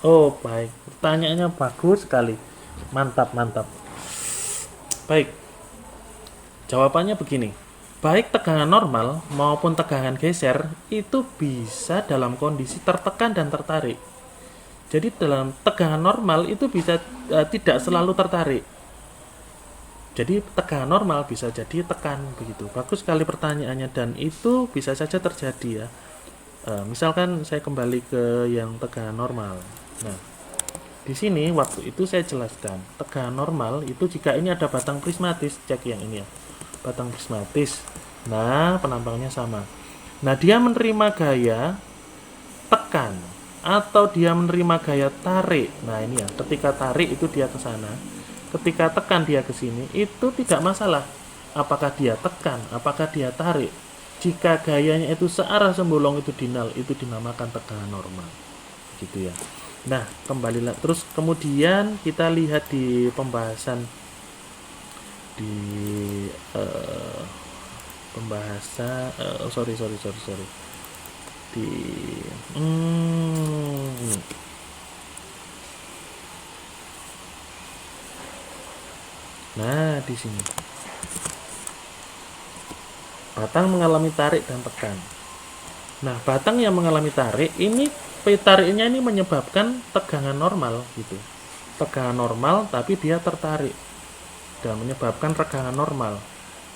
Oh, baik. Pertanyaannya bagus sekali. Mantap, mantap. Baik. Jawabannya begini. Baik tegangan normal maupun tegangan geser itu bisa dalam kondisi tertekan dan tertarik. Jadi dalam tegangan normal itu bisa tidak selalu tertarik. Jadi tegangan normal bisa jadi tekan begitu. Bagus sekali pertanyaannya, dan itu bisa saja terjadi ya. Misalkan saya kembali ke yang tegangan normal. Nah, di sini waktu itu saya jelaskan tegangan normal itu jika ini ada batang prismatis, cek yang ini ya, batang prismatis. Nah, penampangnya sama. Nah, dia menerima gaya tekan atau dia menerima gaya tarik. Nah, ini ya, ketika tarik itu dia ke sana, ketika tekan dia ke sini, itu tidak masalah. Apakah dia tekan, apakah dia tarik? Jika gayanya itu searah sumbu longitudinal, itu dinamakan tegangan normal. Gitu ya. Nah, kembali terus kemudian kita lihat di pembahasan di pembahasan sorry di nah di sini batang mengalami tarik dan tekan. Nah, batang yang mengalami tarik ini, tariknya ini menyebabkan tegangan normal gitu. Tegangan normal tapi dia tertarik dan menyebabkan tegangan normal.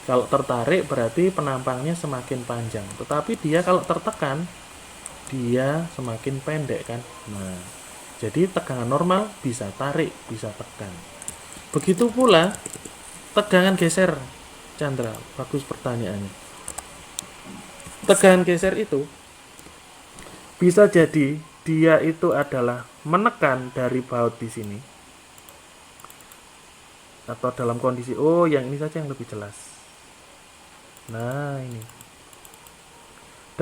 Kalau tertarik berarti penampangnya semakin panjang, tetapi dia kalau tertekan dia semakin pendek kan. Nah, jadi tegangan normal bisa tarik, bisa tekan. Begitu pula tegangan geser. Chandra, bagus pertanyaannya. Tegangan geser itu bisa jadi dia itu adalah menekan dari baut di sini, atau dalam kondisi yang ini saja yang lebih jelas. Nah, ini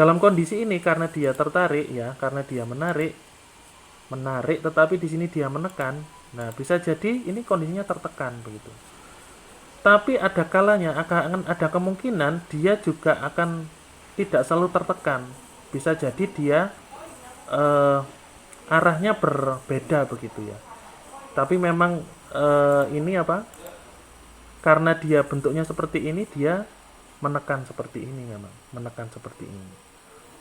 Dalam kondisi ini karena dia tertarik ya, karena dia menarik, tetapi di sini dia menekan. Nah, bisa jadi ini kondisinya tertekan begitu. Tapi ada kalanya akan ada kemungkinan dia juga akan tidak selalu tertekan. Bisa jadi dia eh, arahnya berbeda begitu ya. Tapi memang ini apa? Karena dia bentuknya seperti ini, dia menekan seperti ini memang, menekan seperti ini.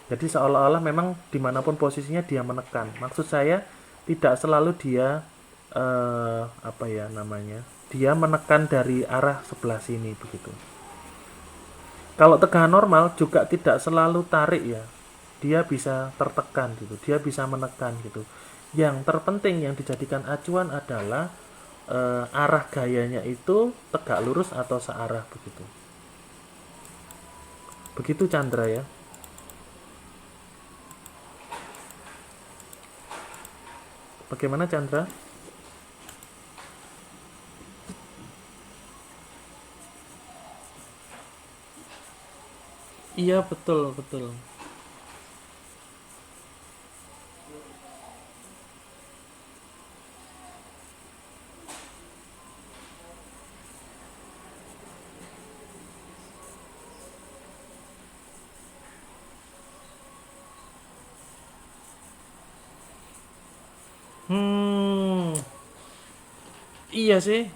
Jadi seolah-olah memang dimanapun posisinya dia menekan. Maksud saya tidak selalu dia apa ya namanya, dia menekan dari arah sebelah sini begitu. Kalau tegangan normal juga tidak selalu tarik ya, dia bisa tertekan gitu, dia bisa menekan gitu. Yang terpenting yang dijadikan acuan adalah arah gayanya itu tegak lurus atau searah begitu. Begitu Chandra ya. Bagaimana Chandra? Iya betul betul. Hmm, iya sih.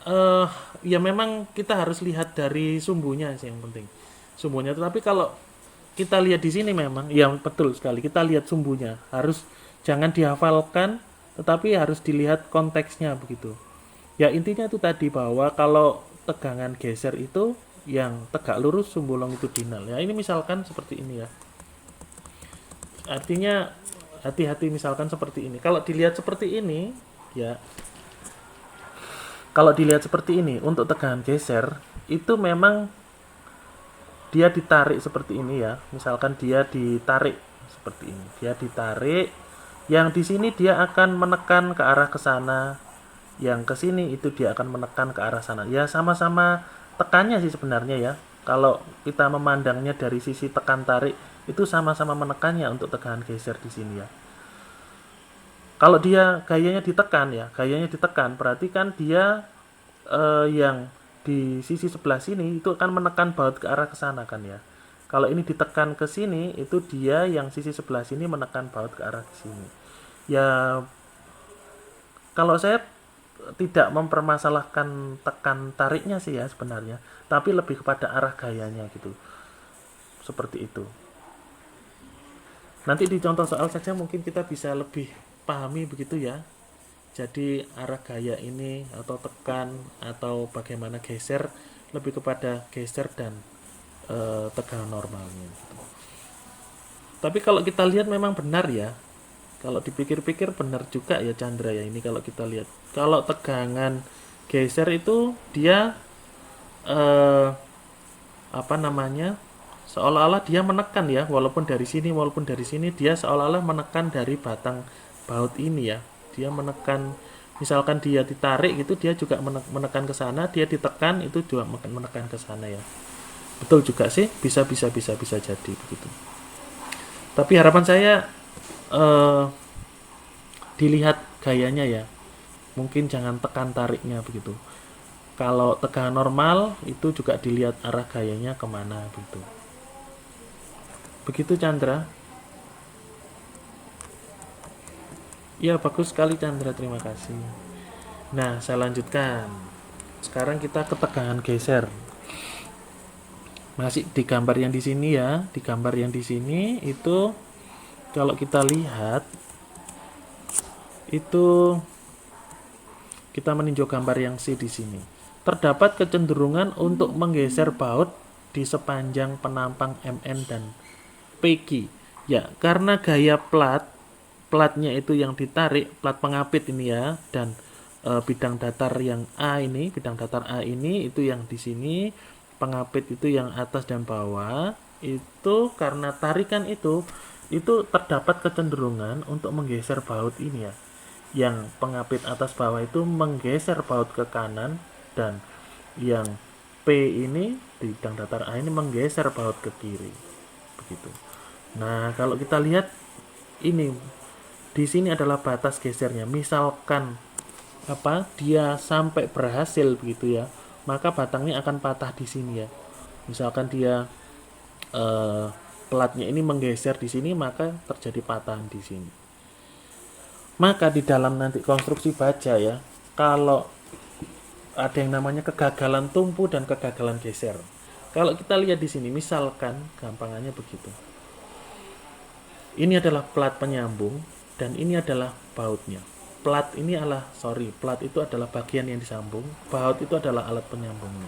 eh Ya memang kita harus lihat dari sumbunya sih yang penting. Sumbunya. Tetapi kalau kita lihat di sini memang, ya betul sekali. Kita lihat sumbunya. Harus jangan dihafalkan, tetapi harus dilihat konteksnya begitu. Ya intinya itu tadi bahwa kalau tegangan geser itu yang tegak lurus sumbu long itu dinal. Ya ini misalkan seperti ini ya. Artinya hati-hati misalkan seperti ini. Kalau dilihat seperti ini, ya kalau dilihat seperti ini untuk tegangan geser itu memang dia ditarik seperti ini ya. Misalkan dia ditarik seperti ini. Dia ditarik yang di sini dia akan menekan ke arah ke sana. Yang ke sini itu dia akan menekan ke arah sana. Ya sama-sama tekannya sih sebenarnya ya. Kalau kita memandangnya dari sisi tekan tarik itu sama-sama menekannya untuk tegangan geser di sini ya. Kalau dia gayanya ditekan ya, gayanya ditekan berarti kan dia yang di sisi sebelah sini itu akan menekan baut ke arah ke sana kan ya. Kalau ini ditekan ke sini itu dia yang sisi sebelah sini menekan baut ke arah ke sini. Ya kalau saya tidak mempermasalahkan tekan tariknya sih ya sebenarnya, tapi lebih kepada arah gayanya gitu. Seperti itu. Nanti di contoh soal saja mungkin kita bisa lebih pahami begitu ya. Jadi arah gaya ini atau tekan atau bagaimana geser lebih kepada geser dan tegangan normalnya. Tapi kalau kita lihat memang benar ya. Kalau dipikir-pikir benar juga ya Chandra ya ini kalau kita lihat. Kalau tegangan geser itu dia eh, apa namanya? Seolah-olah dia menekan ya, walaupun dari sini dia seolah-olah menekan dari batang baut ini ya. Dia menekan, misalkan dia ditarik gitu, dia juga menekan ke sana, dia ditekan itu juga menekan ke sana ya. Betul juga sih, bisa jadi begitu. Tapi harapan saya eh, dilihat gayanya ya. Mungkin jangan tekan tariknya begitu. Kalau tegangan normal itu juga dilihat arah gayanya kemana begitu. Begitu Chandra. Ya bagus sekali Chandra, terima kasih. Nah saya lanjutkan. Sekarang kita ke tegangan geser. Masih di gambar yang di sini ya. Di gambar yang di sini itu kalau kita lihat itu kita meninjau gambar yang C di sini. Terdapat kecenderungan untuk menggeser baut di sepanjang penampang MN dan PQ. Ya, karena gaya platnya itu yang ditarik, plat pengapit ini ya, dan bidang datar yang A ini, bidang datar A ini itu yang di sini, pengapit itu yang atas dan bawah, itu karena tarikan itu terdapat kecenderungan untuk menggeser baut ini ya. Yang pengapit atas bawah itu menggeser baut ke kanan dan yang P ini di bidang datar A ini menggeser baut ke kiri. Begitu. Nah, kalau kita lihat ini di sini adalah batas gesernya. Misalkan dia sampai berhasil begitu ya, maka batangnya akan patah di sini ya. Misalkan dia eh, pelatnya ini menggeser di sini, maka terjadi patahan di sini. Maka di dalam nanti konstruksi baja ya, kalau ada yang namanya kegagalan tumpu dan kegagalan geser. Kalau kita lihat di sini, misalkan gampangannya begitu. Ini adalah plat penyambung dan ini adalah bautnya. Plat itu adalah bagian yang disambung, baut itu adalah alat penyambungnya.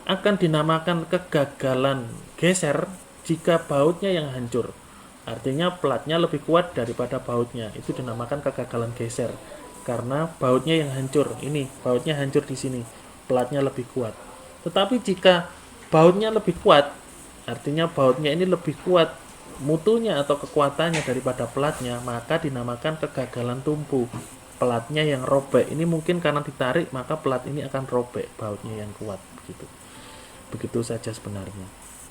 Akan dinamakan kegagalan geser jika bautnya yang hancur. Artinya platnya lebih kuat daripada bautnya. Itu dinamakan kegagalan geser. Karena bautnya yang hancur. Ini bautnya hancur di sini. Platnya lebih kuat. Tetapi jika bautnya lebih kuat, artinya bautnya ini lebih kuat mutunya atau kekuatannya daripada platnya, maka dinamakan kegagalan tumpu. Platnya yang robek. Ini mungkin karena ditarik, maka plat ini akan robek. Bautnya yang kuat. Begitu saja sebenarnya.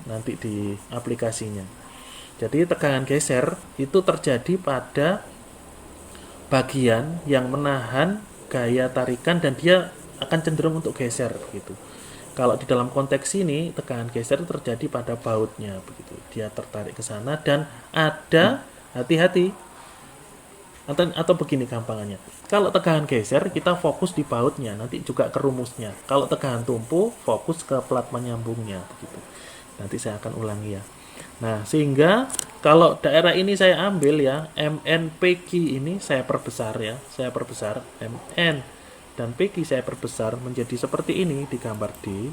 Nanti di aplikasinya. Jadi tegangan geser itu terjadi pada bagian yang menahan gaya tarikan dan dia akan cenderung untuk geser gitu. Kalau di dalam konteks ini tegangan geser terjadi pada bautnya begitu. Dia tertarik ke sana dan ada hati-hati atau begini gampangannya. Kalau tegangan geser kita fokus di bautnya, nanti juga ke rumusnya. Kalau tegangan tumpu fokus ke plat penyambungnya begitu. Nanti saya akan ulangi ya. Nah, sehingga kalau daerah ini saya ambil ya, MN PQ ini saya perbesar ya, MN dan PQ saya perbesar menjadi seperti ini di gambar D.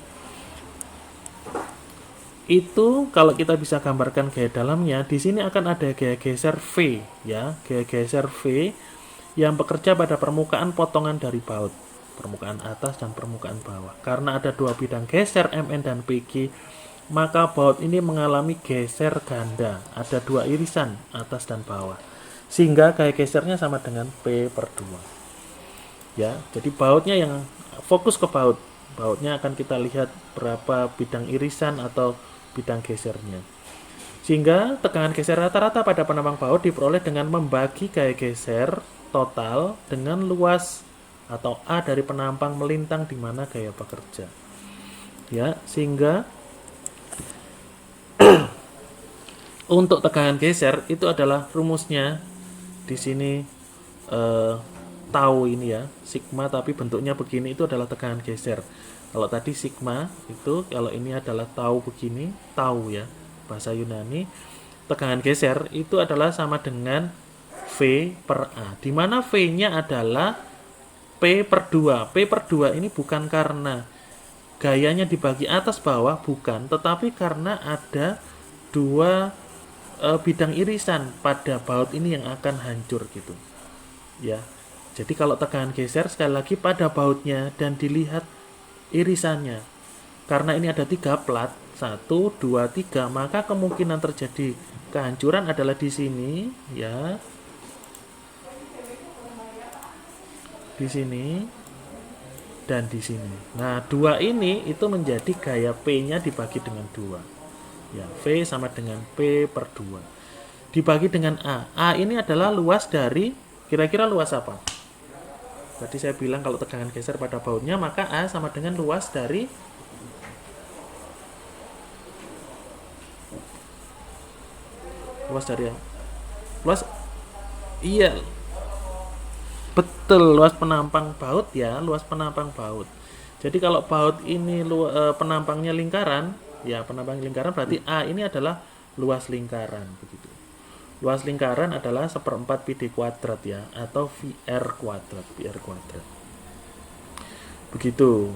Itu kalau kita bisa gambarkan gaya dalamnya, di sini akan ada gaya geser V ya, gaya geser V yang bekerja pada permukaan potongan dari baut, permukaan atas dan permukaan bawah. Karena ada dua bidang geser MN dan PQ, maka baut ini mengalami geser ganda. Ada dua irisan, atas dan bawah. Sehingga gaya gesernya sama dengan P/2. Ya, jadi bautnya yang fokus ke baut. Bautnya akan kita lihat berapa bidang irisan atau bidang gesernya. Sehingga tegangan geser rata-rata pada penampang baut diperoleh dengan membagi gaya geser total dengan luas atau A dari penampang melintang di mana gaya bekerja. Ya, sehingga untuk tegangan geser itu adalah rumusnya di sini tau ini ya, sigma tapi bentuknya begini, itu adalah tegangan geser. Kalau tadi sigma itu, kalau ini adalah tau begini, tau ya, bahasa Yunani. Tegangan geser itu adalah sama dengan V per A, di mana V-nya adalah P/2. P/2 ini bukan karena gayanya dibagi atas bawah, bukan, tetapi karena ada dua bidang irisan pada baut ini yang akan hancur gitu ya. Jadi kalau tegangan geser sekali lagi pada bautnya dan dilihat irisannya, karena ini ada 3 plat, 1, 2, 3, maka kemungkinan terjadi kehancuran adalah di sini ya, di sini dan di sini. Nah, 2 ini itu menjadi gaya P-nya dibagi dengan 2. Ya, V sama dengan P/2. Dibagi dengan A. A ini adalah luas dari, kira-kira luas apa? Tadi saya bilang kalau tegangan geser pada bautnya, maka A sama dengan luas dari luas, iya, betul, luas penampang baut ya, luas penampang baut. Jadi kalau baut ini penampangnya lingkaran, ya penampang lingkaran, berarti A ini adalah luas lingkaran begitu. Luas lingkaran adalah 1/4 πd kuadrat ya, atau VR kuadrat. Begitu.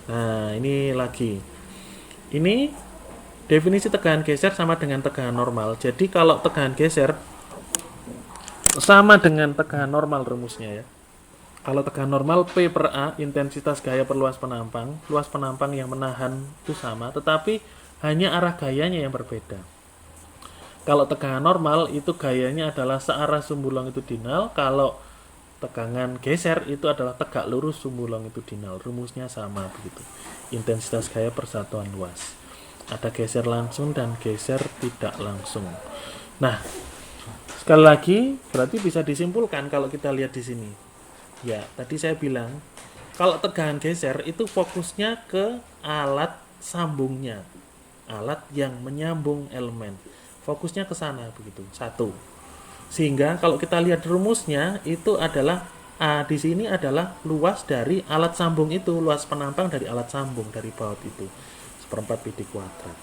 Nah, ini lagi. Ini definisi tegangan geser sama dengan tegangan normal. Jadi kalau tegangan geser sama dengan tegangan normal rumusnya ya. Kalau tegangan normal P/A, intensitas gaya per luas penampang. Luas penampang yang menahan itu sama, tetapi hanya arah gayanya yang berbeda. Kalau tegangan normal itu gayanya adalah searah sumbu long itu dinal. Kalau tegangan geser itu adalah tegak lurus sumbu long itu dinal. Rumusnya sama begitu. Intensitas gaya per satuan luas. Ada geser langsung dan geser tidak langsung. Nah, sekali lagi berarti bisa disimpulkan kalau kita lihat di sini. Ya, tadi saya bilang kalau tegangan geser itu fokusnya ke alat sambungnya, alat yang menyambung elemen. Fokusnya ke sana begitu. Satu. Sehingga kalau kita lihat rumusnya itu adalah A di sini adalah luas dari alat sambung itu, luas penampang dari alat sambung dari baut itu. Seperempat PD kuadrat.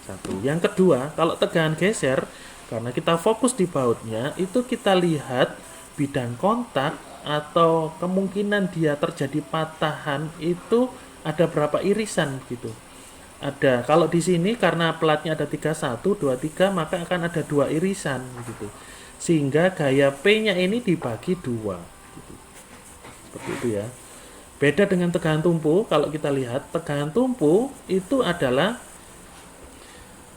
Satu. Yang kedua, kalau tegangan geser, karena kita fokus di bautnya, itu kita lihat bidang kontak atau kemungkinan dia terjadi patahan itu ada berapa irisan gitu. Ada, kalau di sini karena platnya ada 31, 23, maka akan ada 2 irisan gitu. Sehingga gaya P-nya ini dibagi 2 gitu. Seperti itu ya. Beda dengan tegangan tumpu, kalau kita lihat tegangan tumpu itu adalah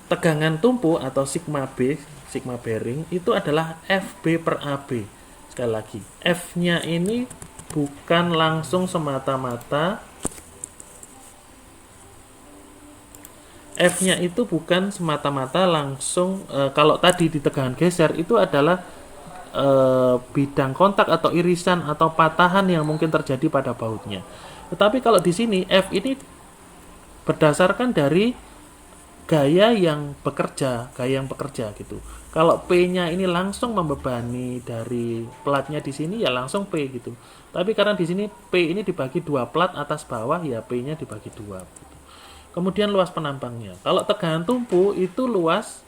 tegangan tumpu atau sigma B, sigma bearing itu adalah FB per AB. Sekali lagi, F-nya ini bukan langsung semata-mata F-nya itu bukan semata-mata langsung kalau tadi di tegangan geser itu adalah bidang kontak atau irisan atau patahan yang mungkin terjadi pada bautnya. Tetapi kalau di sini F ini berdasarkan dari gaya yang bekerja gitu. Kalau P-nya ini langsung membebani dari platnya di sini ya langsung P gitu. Tapi karena di sini P ini dibagi 2 plat atas bawah ya P-nya dibagi 2 gitu. Kemudian luas penampangnya. Kalau tegangan tumpu itu luas,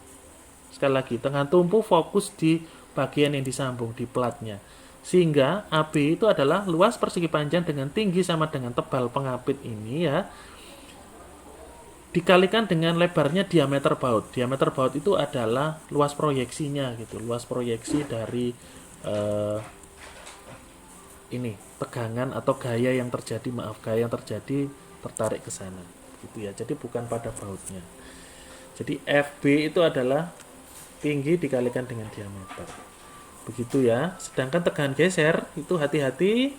sekali lagi tegangan tumpu fokus di bagian yang disambung di platnya. Sehingga AB itu adalah luas persegi panjang dengan tinggi sama dengan tebal pengapit ini ya, dikalikan dengan lebarnya diameter baut. Diameter baut itu adalah luas proyeksinya gitu, luas proyeksi dari ini tegangan atau gaya yang terjadi, gaya yang terjadi tertarik ke sana gitu ya. Jadi bukan pada bautnya. Jadi FB itu adalah tinggi dikalikan dengan diameter. Begitu ya. Sedangkan tegangan geser itu hati-hati,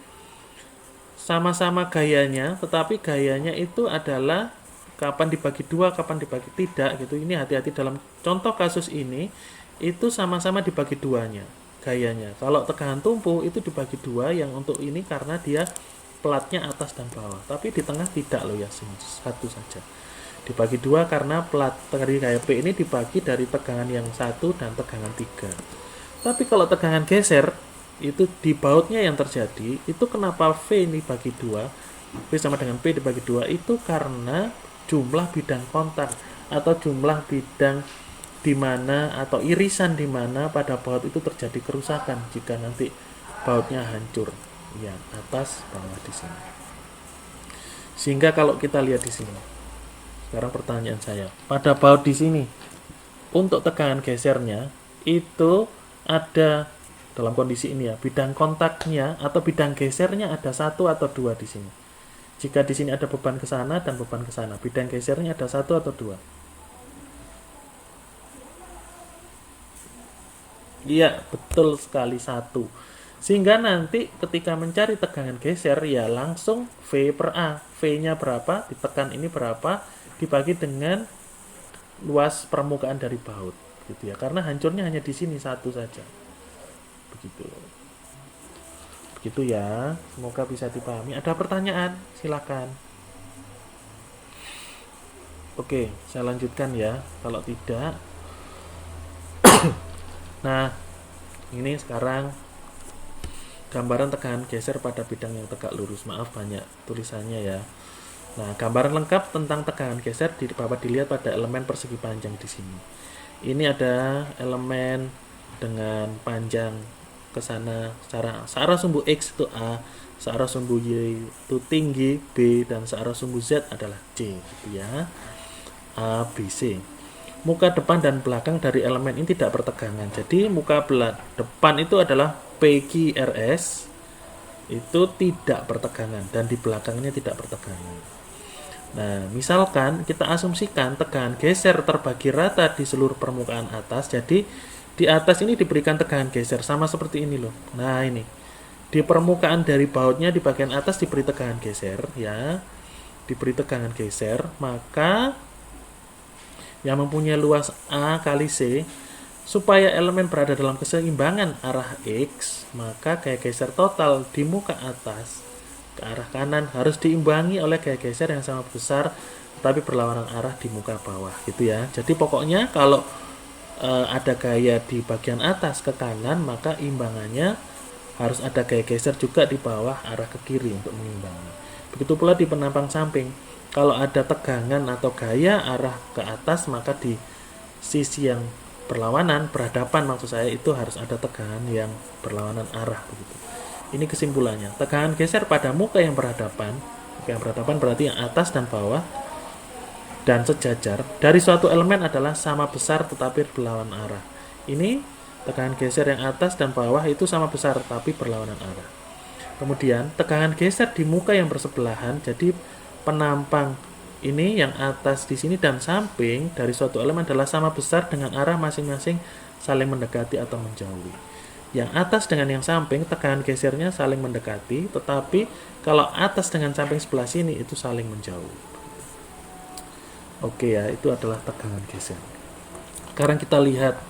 sama-sama gayanya, tetapi gayanya itu adalah kapan dibagi 2, kapan dibagi tidak gitu. Ini hati-hati dalam contoh kasus ini itu sama-sama dibagi 2-nya gayanya. Kalau tegangan tumpu itu dibagi 2 yang untuk ini karena dia platnya atas dan bawah. Tapi di tengah tidak loh ya, satu saja. Dibagi 2 karena plat dari gaya P ini dibagi dari tegangan yang 1 dan tegangan 3. Tapi kalau tegangan geser itu di bautnya yang terjadi, itu kenapa V ini bagi 2, V sama dengan P dibagi 2 itu karena jumlah bidang kontak atau jumlah bidang di mana atau irisan di mana pada baut itu terjadi kerusakan jika nanti bautnya hancur ya, atas bawah di sini. Sehingga kalau kita lihat di sini, sekarang pertanyaan saya, pada baut di sini untuk tegangan gesernya itu ada dalam kondisi ini ya, bidang kontaknya atau bidang gesernya ada 1 atau 2 di sini. Jika di sini ada beban ke sana dan beban ke sana, bidang gesernya ada 1 atau 2? Iya, betul sekali 1. Sehingga nanti ketika mencari tegangan geser ya langsung V per A. V-nya berapa, ditekan ini berapa, dibagi dengan luas permukaan dari baut gitu ya. Karena hancurnya hanya di sini 1 saja. Begitu. Begitu ya. Semoga bisa dipahami. Ada pertanyaan? Silakan. Oke, saya lanjutkan ya. Kalau tidak, nah ini sekarang gambaran tegangan geser pada bidang yang tegak lurus. Maaf banyak tulisannya ya. Nah, gambaran lengkap tentang tegangan geser dapat dilihat pada elemen persegi panjang di sini. Ini ada elemen dengan panjang ke sana searah sumbu X itu A, searah sumbu Y itu tinggi B, dan searah sumbu Z adalah C gitu ya. A, B, C. Muka depan dan belakang dari elemen ini tidak bertegangan. Jadi muka depan itu adalah PQRS itu tidak bertegangan dan di belakangnya tidak bertegangan. Nah, misalkan kita asumsikan tegangan geser terbagi rata di seluruh permukaan atas. Jadi di atas ini diberikan tegangan geser sama seperti ini loh. Nah, ini di permukaan dari bautnya di bagian atas diberi tegangan geser ya. Diberi tegangan geser, maka yang mempunyai luas A kali C. Supaya elemen berada dalam keseimbangan arah X, maka gaya geser total di muka atas ke arah kanan harus diimbangi oleh gaya geser yang sama besar tetapi berlawanan arah di muka bawah, gitu ya. Jadi pokoknya kalau ada gaya di bagian atas ke kanan, maka imbangannya harus ada gaya geser juga di bawah arah ke kiri untuk mengimbangi. Begitu pula di penampang samping, kalau ada tegangan atau gaya arah ke atas, maka di sisi yang berlawanan, berhadapan maksud saya, itu harus ada tegangan yang berlawanan arah begitu. Ini kesimpulannya. Tegangan geser pada muka yang berhadapan berarti yang atas dan bawah dan sejajar dari suatu elemen adalah sama besar tetapi berlawanan arah. Ini tegangan geser yang atas dan bawah itu sama besar tapi berlawanan arah. Kemudian tegangan geser di muka yang bersebelahan, jadi penampang ini yang atas di sini dan samping dari suatu elemen adalah sama besar dengan arah masing-masing saling mendekati atau menjauhi. Yang atas dengan yang samping tegangan gesernya saling mendekati, tetapi kalau atas dengan samping sebelah sini itu saling menjauh. Oke ya, itu adalah tegangan geser. Sekarang kita lihat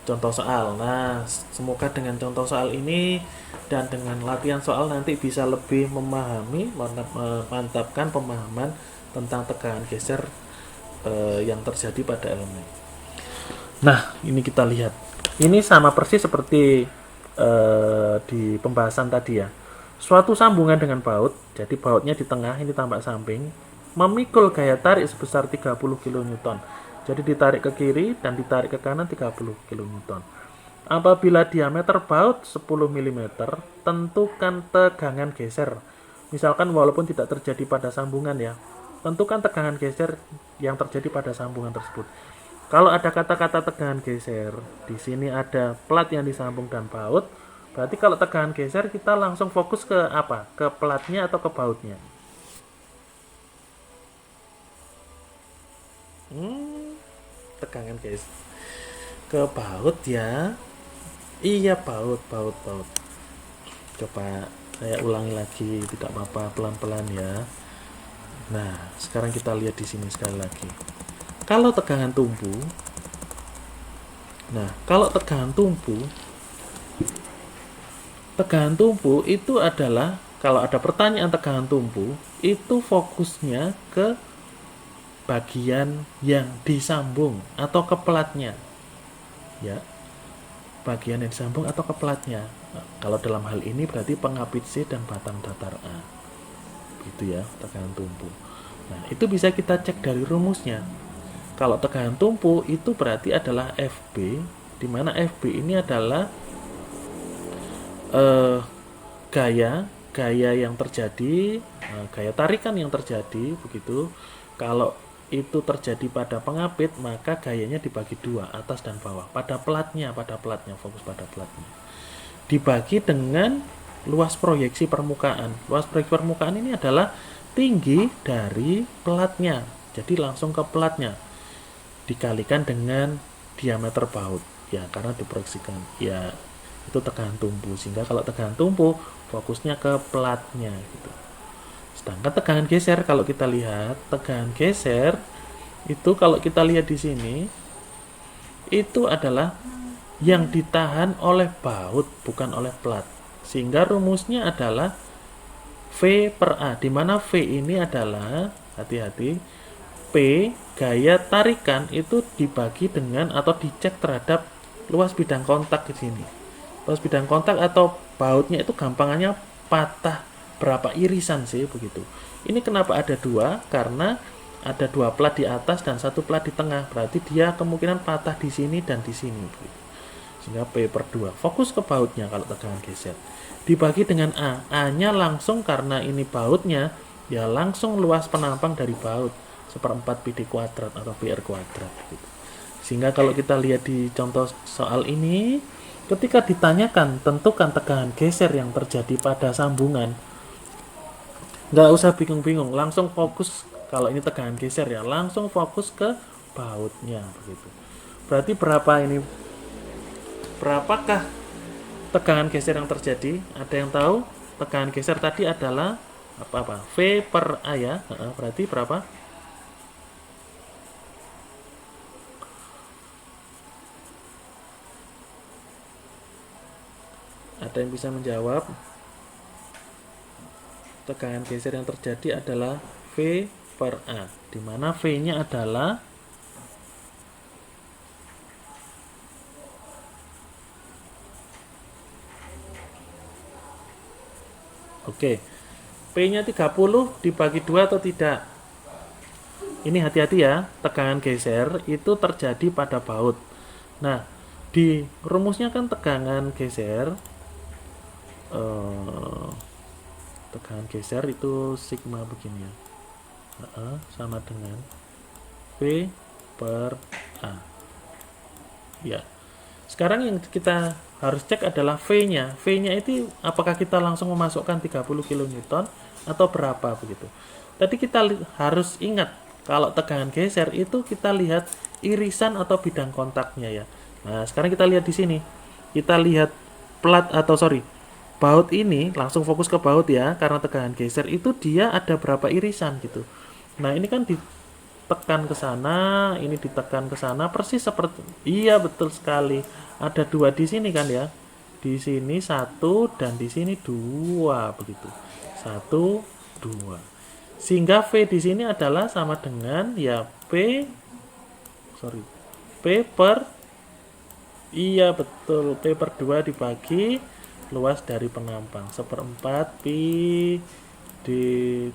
contoh soal. Nah, semoga dengan contoh soal ini dan dengan latihan soal nanti bisa lebih memahami, memantapkan pemahaman tentang tegangan geser yang terjadi pada elemen. Nah, ini kita lihat. Ini sama persis seperti di pembahasan tadi ya. Suatu sambungan dengan baut, jadi bautnya di tengah, ini tampak samping, memikul gaya tarik sebesar 30 kN. Jadi ditarik ke kiri dan ditarik ke kanan 30 kN. Apabila diameter baut 10 mm, tentukan tegangan geser. Misalkan walaupun tidak terjadi pada sambungan ya, tentukan tegangan geser yang terjadi pada sambungan tersebut. Kalau ada kata-kata tegangan geser, di sini ada plat yang disambung dan baut. Berarti kalau tegangan geser kita langsung fokus ke apa? Ke platnya atau ke bautnya? Tegangan geser ke baut ya. Iya, baut. Coba saya ulangi lagi, tidak apa-apa, pelan-pelan ya. Nah, sekarang kita lihat di sini sekali lagi. Kalau tegangan tumpu, tegangan tumpu itu adalah, kalau ada pertanyaan tegangan tumpu, itu fokusnya ke bagian yang disambung atau ke platnya. Ya, bagian yang disambung atau ke platnya. Nah, kalau dalam hal ini berarti pengapit C dan batang datar A. Gitu ya, tegangan tumpu. Nah, itu bisa kita cek dari rumusnya. Kalau tegangan tumpu itu berarti adalah FB, di mana FB ini adalah gaya yang terjadi, gaya tarikan yang terjadi begitu. Kalau itu terjadi pada pengapit, maka gayanya dibagi dua, atas dan bawah. Pada platnya, fokus pada platnya. Dibagi dengan luas proyeksi permukaan. Luas proyeksi permukaan ini adalah tinggi dari platnya. Jadi langsung ke platnya. Dikalikan dengan diameter baut. Ya, karena diproyeksikan. Ya, itu tegangan tumpu. Sehingga kalau tegangan tumpu, fokusnya ke platnya gitu. Sedangkan tegangan geser, kalau kita lihat, tegangan geser itu kalau kita lihat di sini, itu adalah yang ditahan oleh baut, bukan oleh plat. Sehingga rumusnya adalah V per A, di mana V ini adalah, hati-hati, P, gaya tarikan itu dibagi dengan atau dicek terhadap luas bidang kontak di sini. Luas bidang kontak atau bautnya itu gampangannya patah berapa irisan sih begitu. Ini kenapa ada dua? Karena ada dua plat di atas dan satu plat di tengah. Berarti dia kemungkinan patah di sini dan di sini. Begitu. Sehingga P per 2. Fokus ke bautnya kalau tegangan geser. Dibagi dengan A. A-nya langsung karena ini bautnya, ya langsung luas penampang dari baut. 1/4 PD kuadrat atau PR kuadrat. Begitu. Sehingga kalau kita lihat di contoh soal ini, ketika ditanyakan tentukan tegangan geser yang terjadi pada sambungan, nggak usah bingung-bingung, langsung fokus. Kalau ini tegangan geser ya, langsung fokus ke bautnya begitu. Berarti berapakah tegangan geser yang terjadi? Ada yang tahu? Tegangan geser tadi adalah apa? V per A ya. Berarti berapa? Ada yang bisa menjawab? Tegangan geser yang terjadi adalah V per A, di mana V-nya adalah oke, P-nya 30 dibagi 2 atau tidak? Ini hati-hati ya, tegangan geser itu terjadi pada baut. Nah, di rumusnya kan tegangan geser tegangan geser itu sigma begini ya. Sama dengan V per A. Ya. Sekarang yang kita harus cek adalah V-nya. V-nya itu apakah kita langsung memasukkan 30 kN atau berapa begitu. Tadi kita harus ingat kalau tegangan geser itu kita lihat irisan atau bidang kontaknya ya. Nah, sekarang kita lihat di sini. Kita lihat plat atau baut ini, langsung fokus ke baut ya, karena tegangan geser itu dia ada berapa irisan gitu. Nah, ini kan ditekan ke sana, ini ditekan ke sana, persis seperti, iya betul sekali. Ada 2 di sini kan ya. Di sini 1 dan di sini 2 begitu. 1, 2. Sehingga V di sini adalah sama dengan ya P per, iya betul, P per 2 dibagi luas dari penampang 1/4 pi d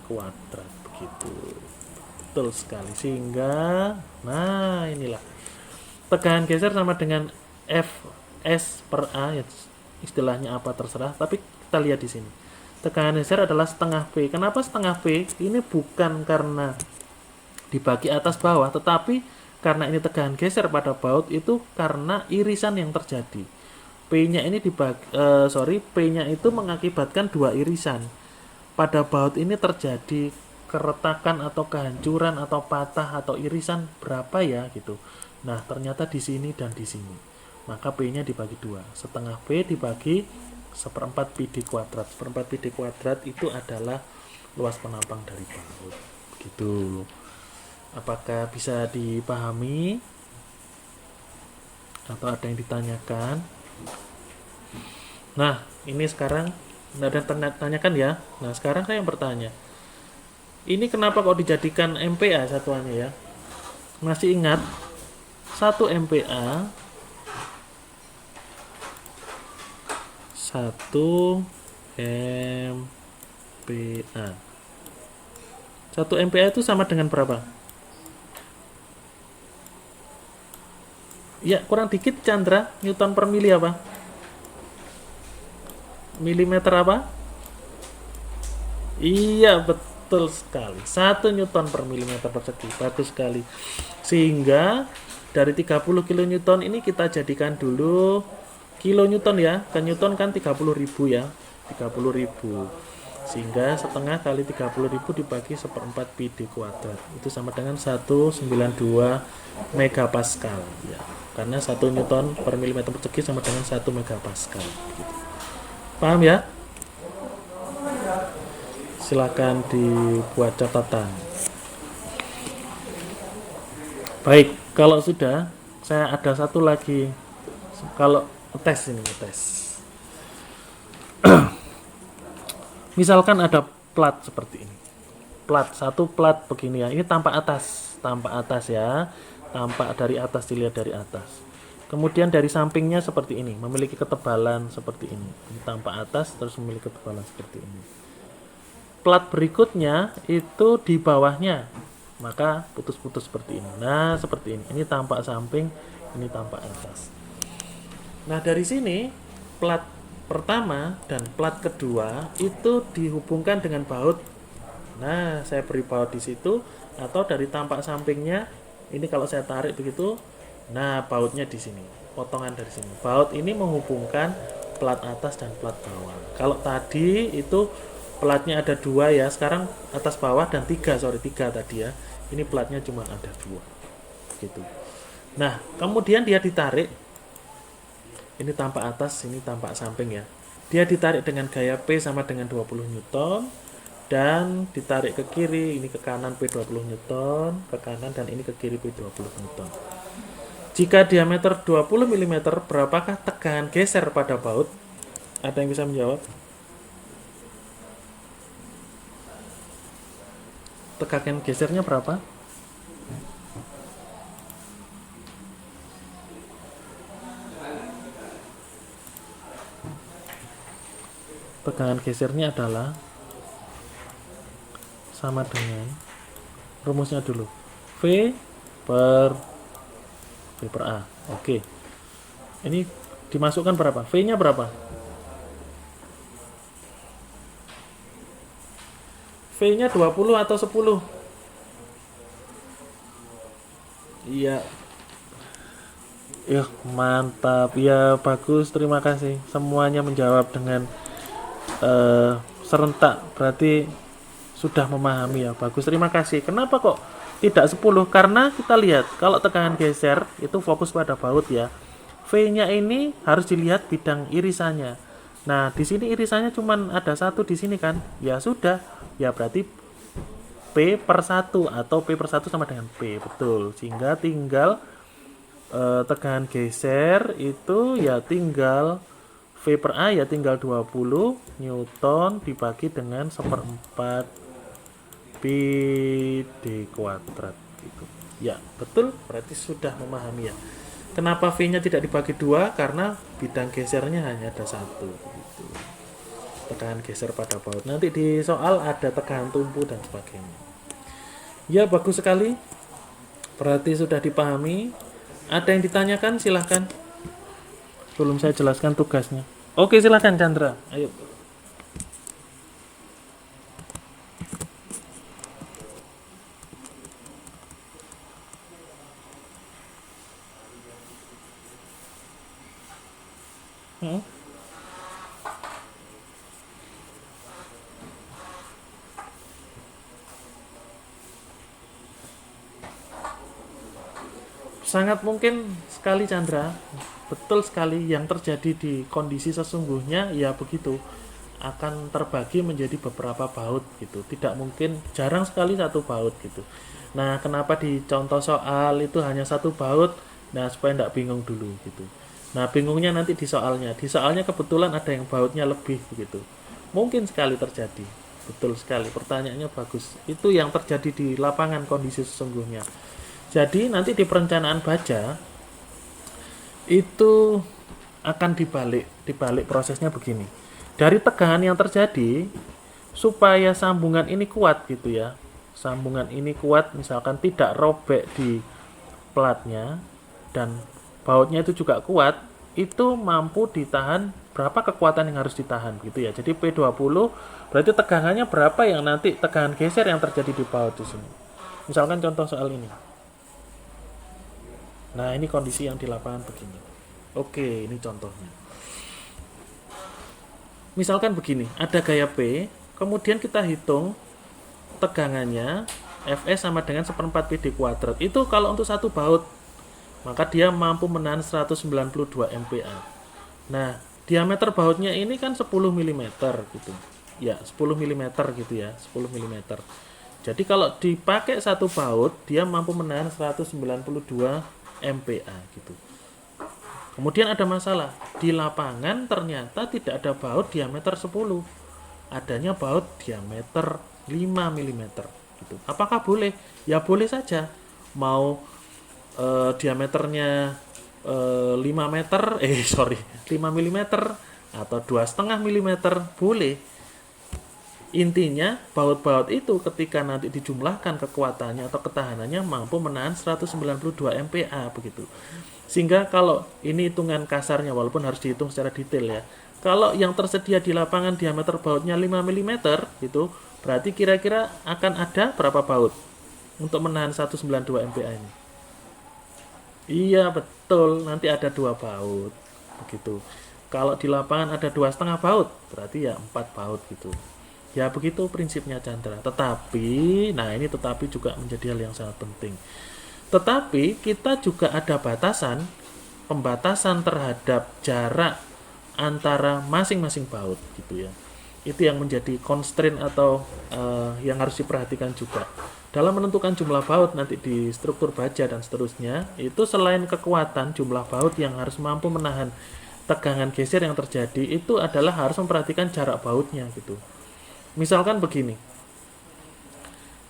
kuadrat begitu. Betul sekali. Sehingga nah inilah tegangan geser sama dengan Fs per A ya, istilahnya apa terserah, tapi kita lihat di sini. Tegangan geser adalah setengah P. Kenapa setengah P? Ini bukan karena dibagi atas bawah, tetapi karena ini tegangan geser pada baut itu karena irisan yang terjadi. P-nya ini P-nya itu mengakibatkan 2 irisan. Pada baut ini terjadi keretakan atau kehancuran atau patah atau irisan berapa ya gitu. Nah, ternyata di sini dan di sini. Maka P-nya dibagi 2. Setengah P dibagi 1/4 pi d kuadrat. 1/4 pi d kuadrat itu adalah luas penampang dari baut. Begitu. Apakah bisa dipahami? Atau ada yang ditanyakan? Nah, ini sekarang ada yang tanyakan ya. Nah, sekarang saya yang bertanya. Ini kenapa kok dijadikan MPa satuannya ya? Masih ingat 1 MPa 1 MPa 1 MPa itu sama dengan berapa? Ya, kurang dikit Chandra. Newton per mili apa? Milimeter apa? Iya, betul sekali. 1 Newton per milimeter persegi. Bagus sekali. Sehingga dari 30 kN ini kita jadikan dulu kilonewton ya. Ke Newton kan 30.000 ya. 30.000. Sehingga setengah kali 30.000 dibagi 1/4 pi d kuadrat. Itu sama dengan 192 megapascal ya. Karena 1 Newton per milimeter persegi sama dengan 1 megapascal gitu. Paham ya? Silakan dibuat catatan. Baik, kalau sudah, saya ada satu lagi. Kalau tes ini, tes. Misalkan ada plat seperti ini. Satu plat begini ya. Ini tampak atas ya. Tampak dari atas, dilihat dari atas. Kemudian dari sampingnya seperti ini, memiliki ketebalan seperti ini. Ini tampak atas terus memiliki ketebalan seperti ini. Plat berikutnya itu di bawahnya, maka putus-putus seperti ini. Nah, seperti ini. Ini tampak samping, ini tampak atas. Nah, dari sini plat pertama dan plat kedua itu dihubungkan dengan baut. Nah, saya beri baut di situ atau dari tampak sampingnya. Ini kalau saya tarik begitu. Nah, bautnya di sini, potongan dari sini. Baut ini menghubungkan plat atas dan plat bawah. Kalau tadi itu platnya ada 2 ya, sekarang atas bawah dan 3 tadi ya. Ini platnya cuma ada 2. Gitu. Nah, kemudian dia ditarik. Ini tampak atas, ini tampak samping ya. Dia ditarik dengan gaya P sama dengan 20 Newton dan ditarik ke kiri, ini ke kanan P20 Newton, ke kanan dan ini ke kiri P20 Newton. Jika diameter 20 mm, berapakah tegangan geser pada baut? Ada yang bisa menjawab? Tegangan gesernya berapa? Tegangan gesernya adalah sama dengan, rumusnya dulu, V per A. Oke. Ini dimasukkan berapa? V-nya berapa? V-nya 20 atau 10? Iya. Ya, mantap. Ya, bagus. Terima kasih. Semuanya menjawab dengan serentak. Berarti sudah memahami ya. Bagus. Terima kasih. Kenapa kok tidak 10? Karena kita lihat kalau tegangan geser itu fokus pada baut ya. V-nya ini harus dilihat bidang irisannya. Nah, di sini irisannya cuma ada satu di sini kan? Ya sudah. Ya berarti P per 1 atau P per 1 sama dengan P. Betul. Sehingga tinggal tegangan geser itu ya tinggal V per A ya tinggal 20 Newton dibagi dengan 1/4 PD kuadrat gitu. Ya, betul. Berarti sudah memahami ya. Kenapa V-nya tidak dibagi 2? Karena bidang gesernya hanya ada 1 gitu. Tegangan geser pada baut. Nanti di soal ada tegangan tumpu dan sebagainya. Ya, bagus sekali. Berarti sudah dipahami. Ada yang ditanyakan? Silahkan. Belum saya jelaskan tugasnya. Oke, silahkan Chandra. Ayo. Sangat mungkin sekali Chandra, betul sekali yang terjadi di kondisi sesungguhnya ya begitu, akan terbagi menjadi beberapa baut gitu. Tidak mungkin, jarang sekali satu baut gitu. Nah, kenapa di contoh soal itu hanya satu baut? Nah, supaya tidak bingung dulu gitu. Nah, bingungnya nanti di soalnya. Di soalnya kebetulan ada yang bautnya lebih begitu. Mungkin sekali terjadi. Betul sekali, pertanyaannya bagus. Itu yang terjadi di lapangan kondisi sesungguhnya. Jadi nanti di perencanaan baja itu akan dibalik prosesnya begini. Dari tegangan yang terjadi supaya sambungan ini kuat gitu ya. Sambungan ini kuat misalkan tidak robek di platnya dan bautnya itu juga kuat, itu mampu ditahan berapa kekuatan yang harus ditahan gitu ya. Jadi P20 berarti tegangannya berapa yang nanti tegangan geser yang terjadi di baut di sini. Misalkan contoh soal ini. Nah, ini kondisi yang di lapangan begini. Oke, ini contohnya. Misalkan begini, ada gaya P, kemudian kita hitung tegangannya Fs sama dengan 1/4 PD kuadrat. Itu kalau untuk satu baut, maka dia mampu menahan 192 MPa. Nah, diameter bautnya ini kan 10 mm gitu. Ya, 10 mm gitu ya, 10 mm. Jadi kalau dipakai satu baut, dia mampu menahan 192 MPa gitu. Kemudian ada masalah, di lapangan ternyata tidak ada baut diameter 10. Adanya baut diameter 5 mm gitu. Apakah boleh? Ya boleh saja. Mau diameternya 5 meter, 5 mm atau 2,5 mm boleh. Intinya baut-baut itu ketika nanti dijumlahkan kekuatannya atau ketahanannya mampu menahan 192 MPa begitu. Sehingga kalau ini hitungan kasarnya walaupun harus dihitung secara detail ya. Kalau yang tersedia di lapangan diameter bautnya 5 mm itu berarti kira-kira akan ada berapa baut untuk menahan 192 MPa ini? Iya betul, nanti ada 2 baut begitu. Kalau di lapangan ada 2,5 baut berarti ya 4 baut gitu. Ya begitu prinsipnya Chandra. Tetapi, nah ini tetapi juga menjadi hal yang sangat penting. Tetapi kita juga ada batasan, pembatasan terhadap jarak antara masing-masing baut gitu ya. Itu yang menjadi constraint atau yang harus diperhatikan juga. Dalam menentukan jumlah baut nanti di struktur baja dan seterusnya, itu selain kekuatan jumlah baut yang harus mampu menahan tegangan geser yang terjadi itu adalah harus memperhatikan jarak bautnya gitu. Misalkan begini,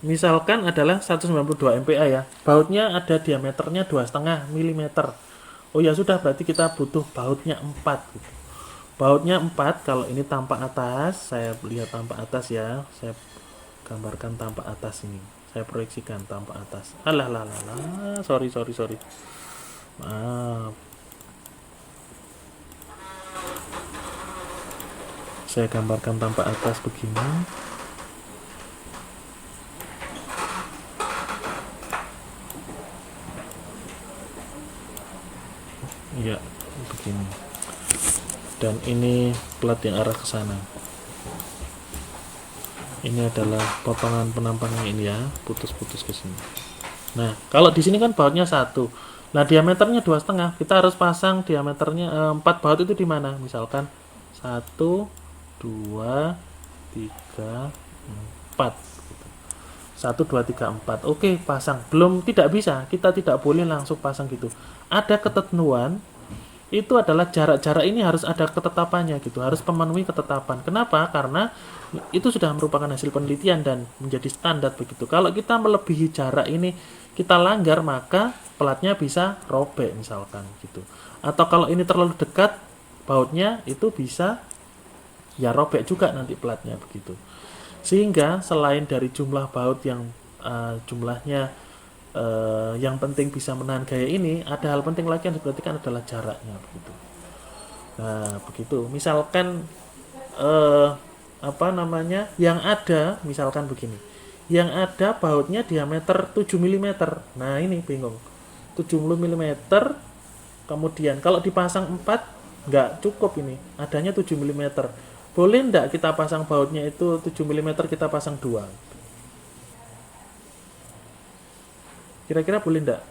misalkan adalah 192 MPa ya, bautnya ada diameternya 2,5 mm. Oh ya sudah, berarti kita butuh bautnya 4 gitu. Bautnya 4, kalau ini tampak atas, saya lihat tampak atas ya, saya gambarkan tampak atas ini, saya proyeksikan tampak atas. Alah, sorry, maaf, saya gambarkan tampak atas begini. Iya, begini. Dan ini plat yang arah ke sana. Ini adalah potongan penampangnya ini ya, putus-putus ke sini. Nah, kalau di sini kan bautnya 1. Nah, diameternya 2,5. Kita harus pasang diameternya 4 baut itu di mana? Misalkan 1 2 3 4 gitu. 1 2 3 4. Oke, pasang. Belum, tidak bisa. Kita tidak boleh langsung pasang gitu. Ada ketentuan, itu adalah jarak-jarak ini harus ada ketetapannya gitu, harus memenuhi ketetapan. Kenapa? Karena itu sudah merupakan hasil penelitian dan menjadi standar begitu. Kalau kita melebihi jarak ini, kita langgar, maka pelatnya bisa robek misalkan gitu. Atau kalau ini terlalu dekat bautnya, itu bisa ya robek juga nanti pelatnya begitu. Sehingga selain dari jumlah baut yang jumlahnya yang penting bisa menahan gaya ini, ada hal penting lagi yang diperhatikan adalah jaraknya begitu. Nah, begitu. Misalkan yang ada misalkan begini. Yang ada bautnya diameter 7 mm. Nah, ini bingung. 70 mm, kemudian kalau dipasang 4 nggak cukup ini. Adanya 7 mm. Boleh nggak kita pasang bautnya itu 7 mm, kita pasang 2? Kira-kira boleh enggak?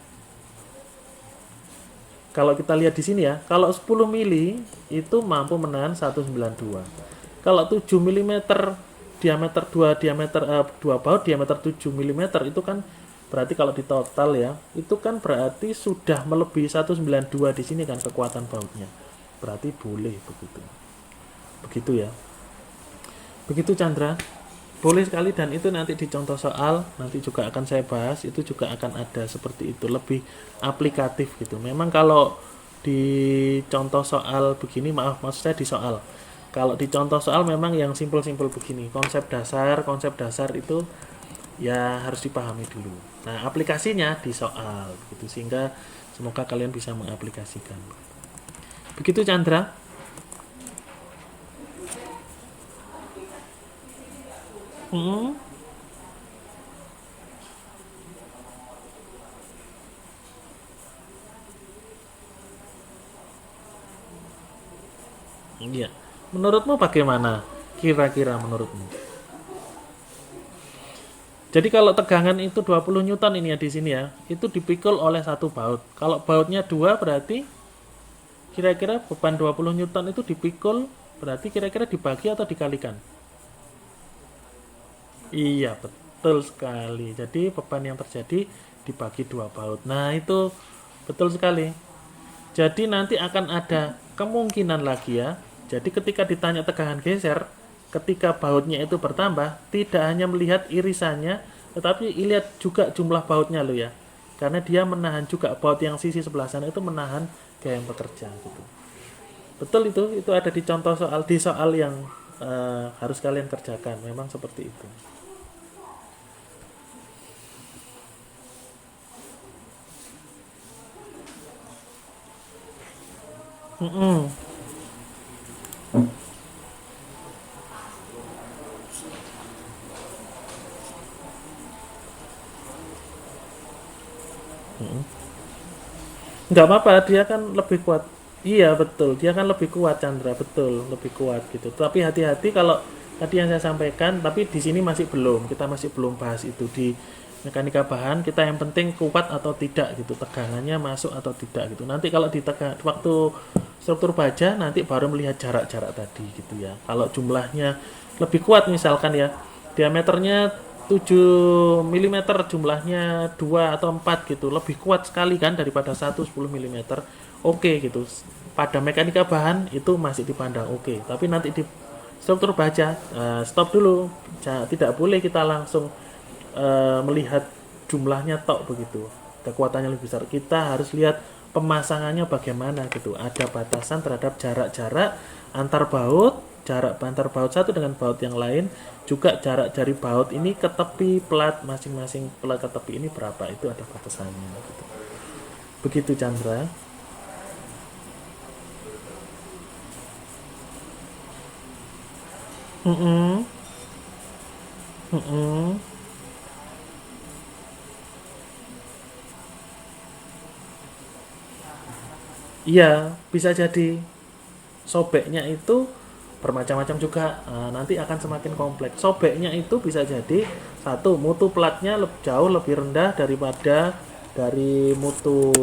Kalau kita lihat di sini ya, kalau 10 mili itu mampu menahan 192. Kalau 7 mm diameter 2 baut diameter 7 mm itu kan berarti kalau di total ya, itu kan berarti sudah melebihi 192 di sini kan kekuatan bautnya. Berarti boleh begitu. Begitu ya. Begitu Chandra. Boleh sekali, dan itu nanti di contoh soal nanti juga akan saya bahas, itu juga akan ada seperti itu, lebih aplikatif gitu. Memang kalau di contoh soal begini, maksud saya di soal, kalau di contoh soal memang yang simpel-simpel begini, konsep dasar itu ya harus dipahami dulu. Nah, aplikasinya di soal gitu, sehingga semoga kalian bisa mengaplikasikan. Begitu Chandra. Iya. Menurutmu bagaimana? Kira-kira menurutmu? Jadi kalau tegangan itu 20 Newton ini ya di sini ya, itu dipikul oleh satu baut. Kalau bautnya 2 berarti kira-kira beban 20 Newton itu dipikul, berarti kira-kira dibagi atau dikalikan? Iya, betul sekali. Jadi beban yang terjadi dibagi 2 baut. Nah, itu betul sekali. Jadi nanti akan ada kemungkinan lagi ya. Jadi ketika ditanya tegangan geser, ketika bautnya itu bertambah, tidak hanya melihat irisannya, tetapi lihat juga jumlah bautnya lo ya. Karena dia menahan juga, baut yang sisi sebelah sana itu menahan gaya yang bekerja gitu. Betul, itu ada di contoh soal, di soal yang harus kalian kerjakan. Memang seperti itu. Mm-mm. Nggak apa-apa, dia kan lebih kuat. Iya betul, dia kan lebih kuat Chandra, betul, lebih kuat gitu. Tapi hati-hati kalau tadi yang saya sampaikan, tapi di sini masih belum, kita masih belum bahas itu di mekanika bahan. Kita yang penting kuat atau tidak gitu, tegangannya masuk atau tidak gitu. Nanti kalau di waktu struktur baja nanti baru melihat jarak-jarak tadi gitu ya. Kalau jumlahnya lebih kuat misalkan ya, diameternya 7 mm, jumlahnya 2 atau 4 gitu, lebih kuat sekali kan daripada 10 mm. Oke gitu. pada mekanika bahan itu masih dipandang oke, tapi nanti di struktur baja stop dulu. Tidak boleh kita langsung melihat jumlahnya tok begitu, kekuatannya lebih besar. Kita harus lihat pemasangannya bagaimana gitu, ada batasan terhadap jarak-jarak antar baut, jarak antar baut satu dengan baut yang lain, juga jarak dari baut ini ke tepi plat, masing-masing plat ke tepi ini berapa, itu ada batasannya gitu. Begitu Chandra. Mm-mm. Mm-mm. Iya, bisa jadi sobeknya itu bermacam-macam juga. Nanti akan semakin kompleks. Sobeknya itu bisa jadi satu, mutu platnya jauh lebih rendah daripada dari mutu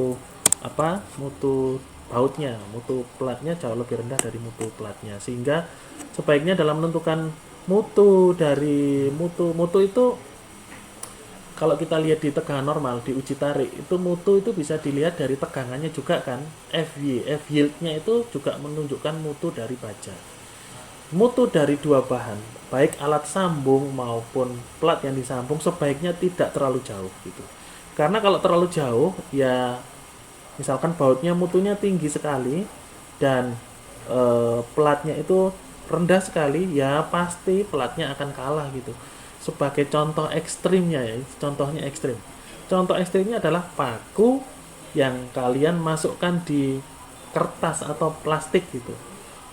mutu bautnya. Mutu platnya jauh lebih rendah dari mutu platnya, sehingga sebaiknya dalam menentukan mutu dari mutu itu, kalau kita lihat di tegangan normal di uji tarik itu, mutu itu bisa dilihat dari tegangannya juga kan. F yield-nya itu juga menunjukkan mutu dari baja. Mutu dari dua bahan, baik alat sambung maupun plat yang disambung, sebaiknya tidak terlalu jauh gitu. Karena kalau terlalu jauh ya, misalkan bautnya mutunya tinggi sekali dan platnya itu rendah sekali, ya pasti platnya akan kalah gitu. Sebagai contoh ekstrimnya ya, contohnya ekstrim. Contoh ekstrimnya adalah paku yang kalian masukkan di kertas atau plastik gitu.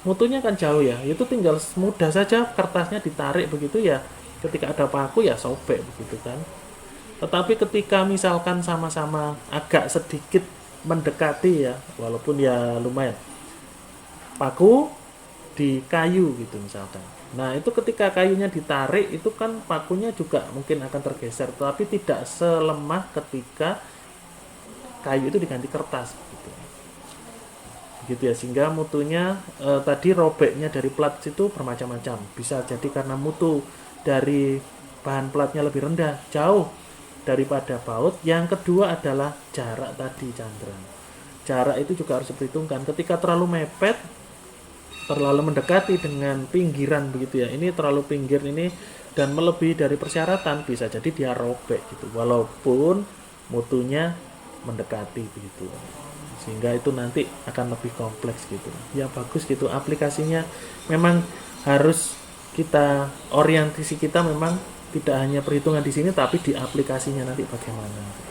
Mutunya kan jauh ya, itu tinggal mudah saja kertasnya ditarik begitu ya, ketika ada paku ya sobek begitu kan. Tetapi ketika misalkan sama-sama agak sedikit mendekati ya, walaupun ya lumayan, paku di kayu gitu misalkan. Nah itu ketika kayunya ditarik itu kan pakunya juga mungkin akan tergeser, tapi tidak selemah ketika kayu itu diganti kertas gitu ya. Sehingga mutunya tadi robeknya dari plat itu bermacam-macam. Bisa jadi karena mutu dari bahan platnya lebih rendah, jauh daripada baut. Yang kedua adalah jarak tadi Chandra. Jarak itu juga harus diperhitungkan. Ketika terlalu mepet, terlalu mendekati dengan pinggiran begitu ya, ini terlalu pinggir ini dan melebihi dari persyaratan, bisa jadi dia robek gitu walaupun mutunya mendekati begitu, sehingga itu nanti akan lebih kompleks gitu ya. Bagus gitu aplikasinya, memang harus kita orientasi kita memang tidak hanya perhitungan di sini tapi di aplikasinya nanti bagaimana.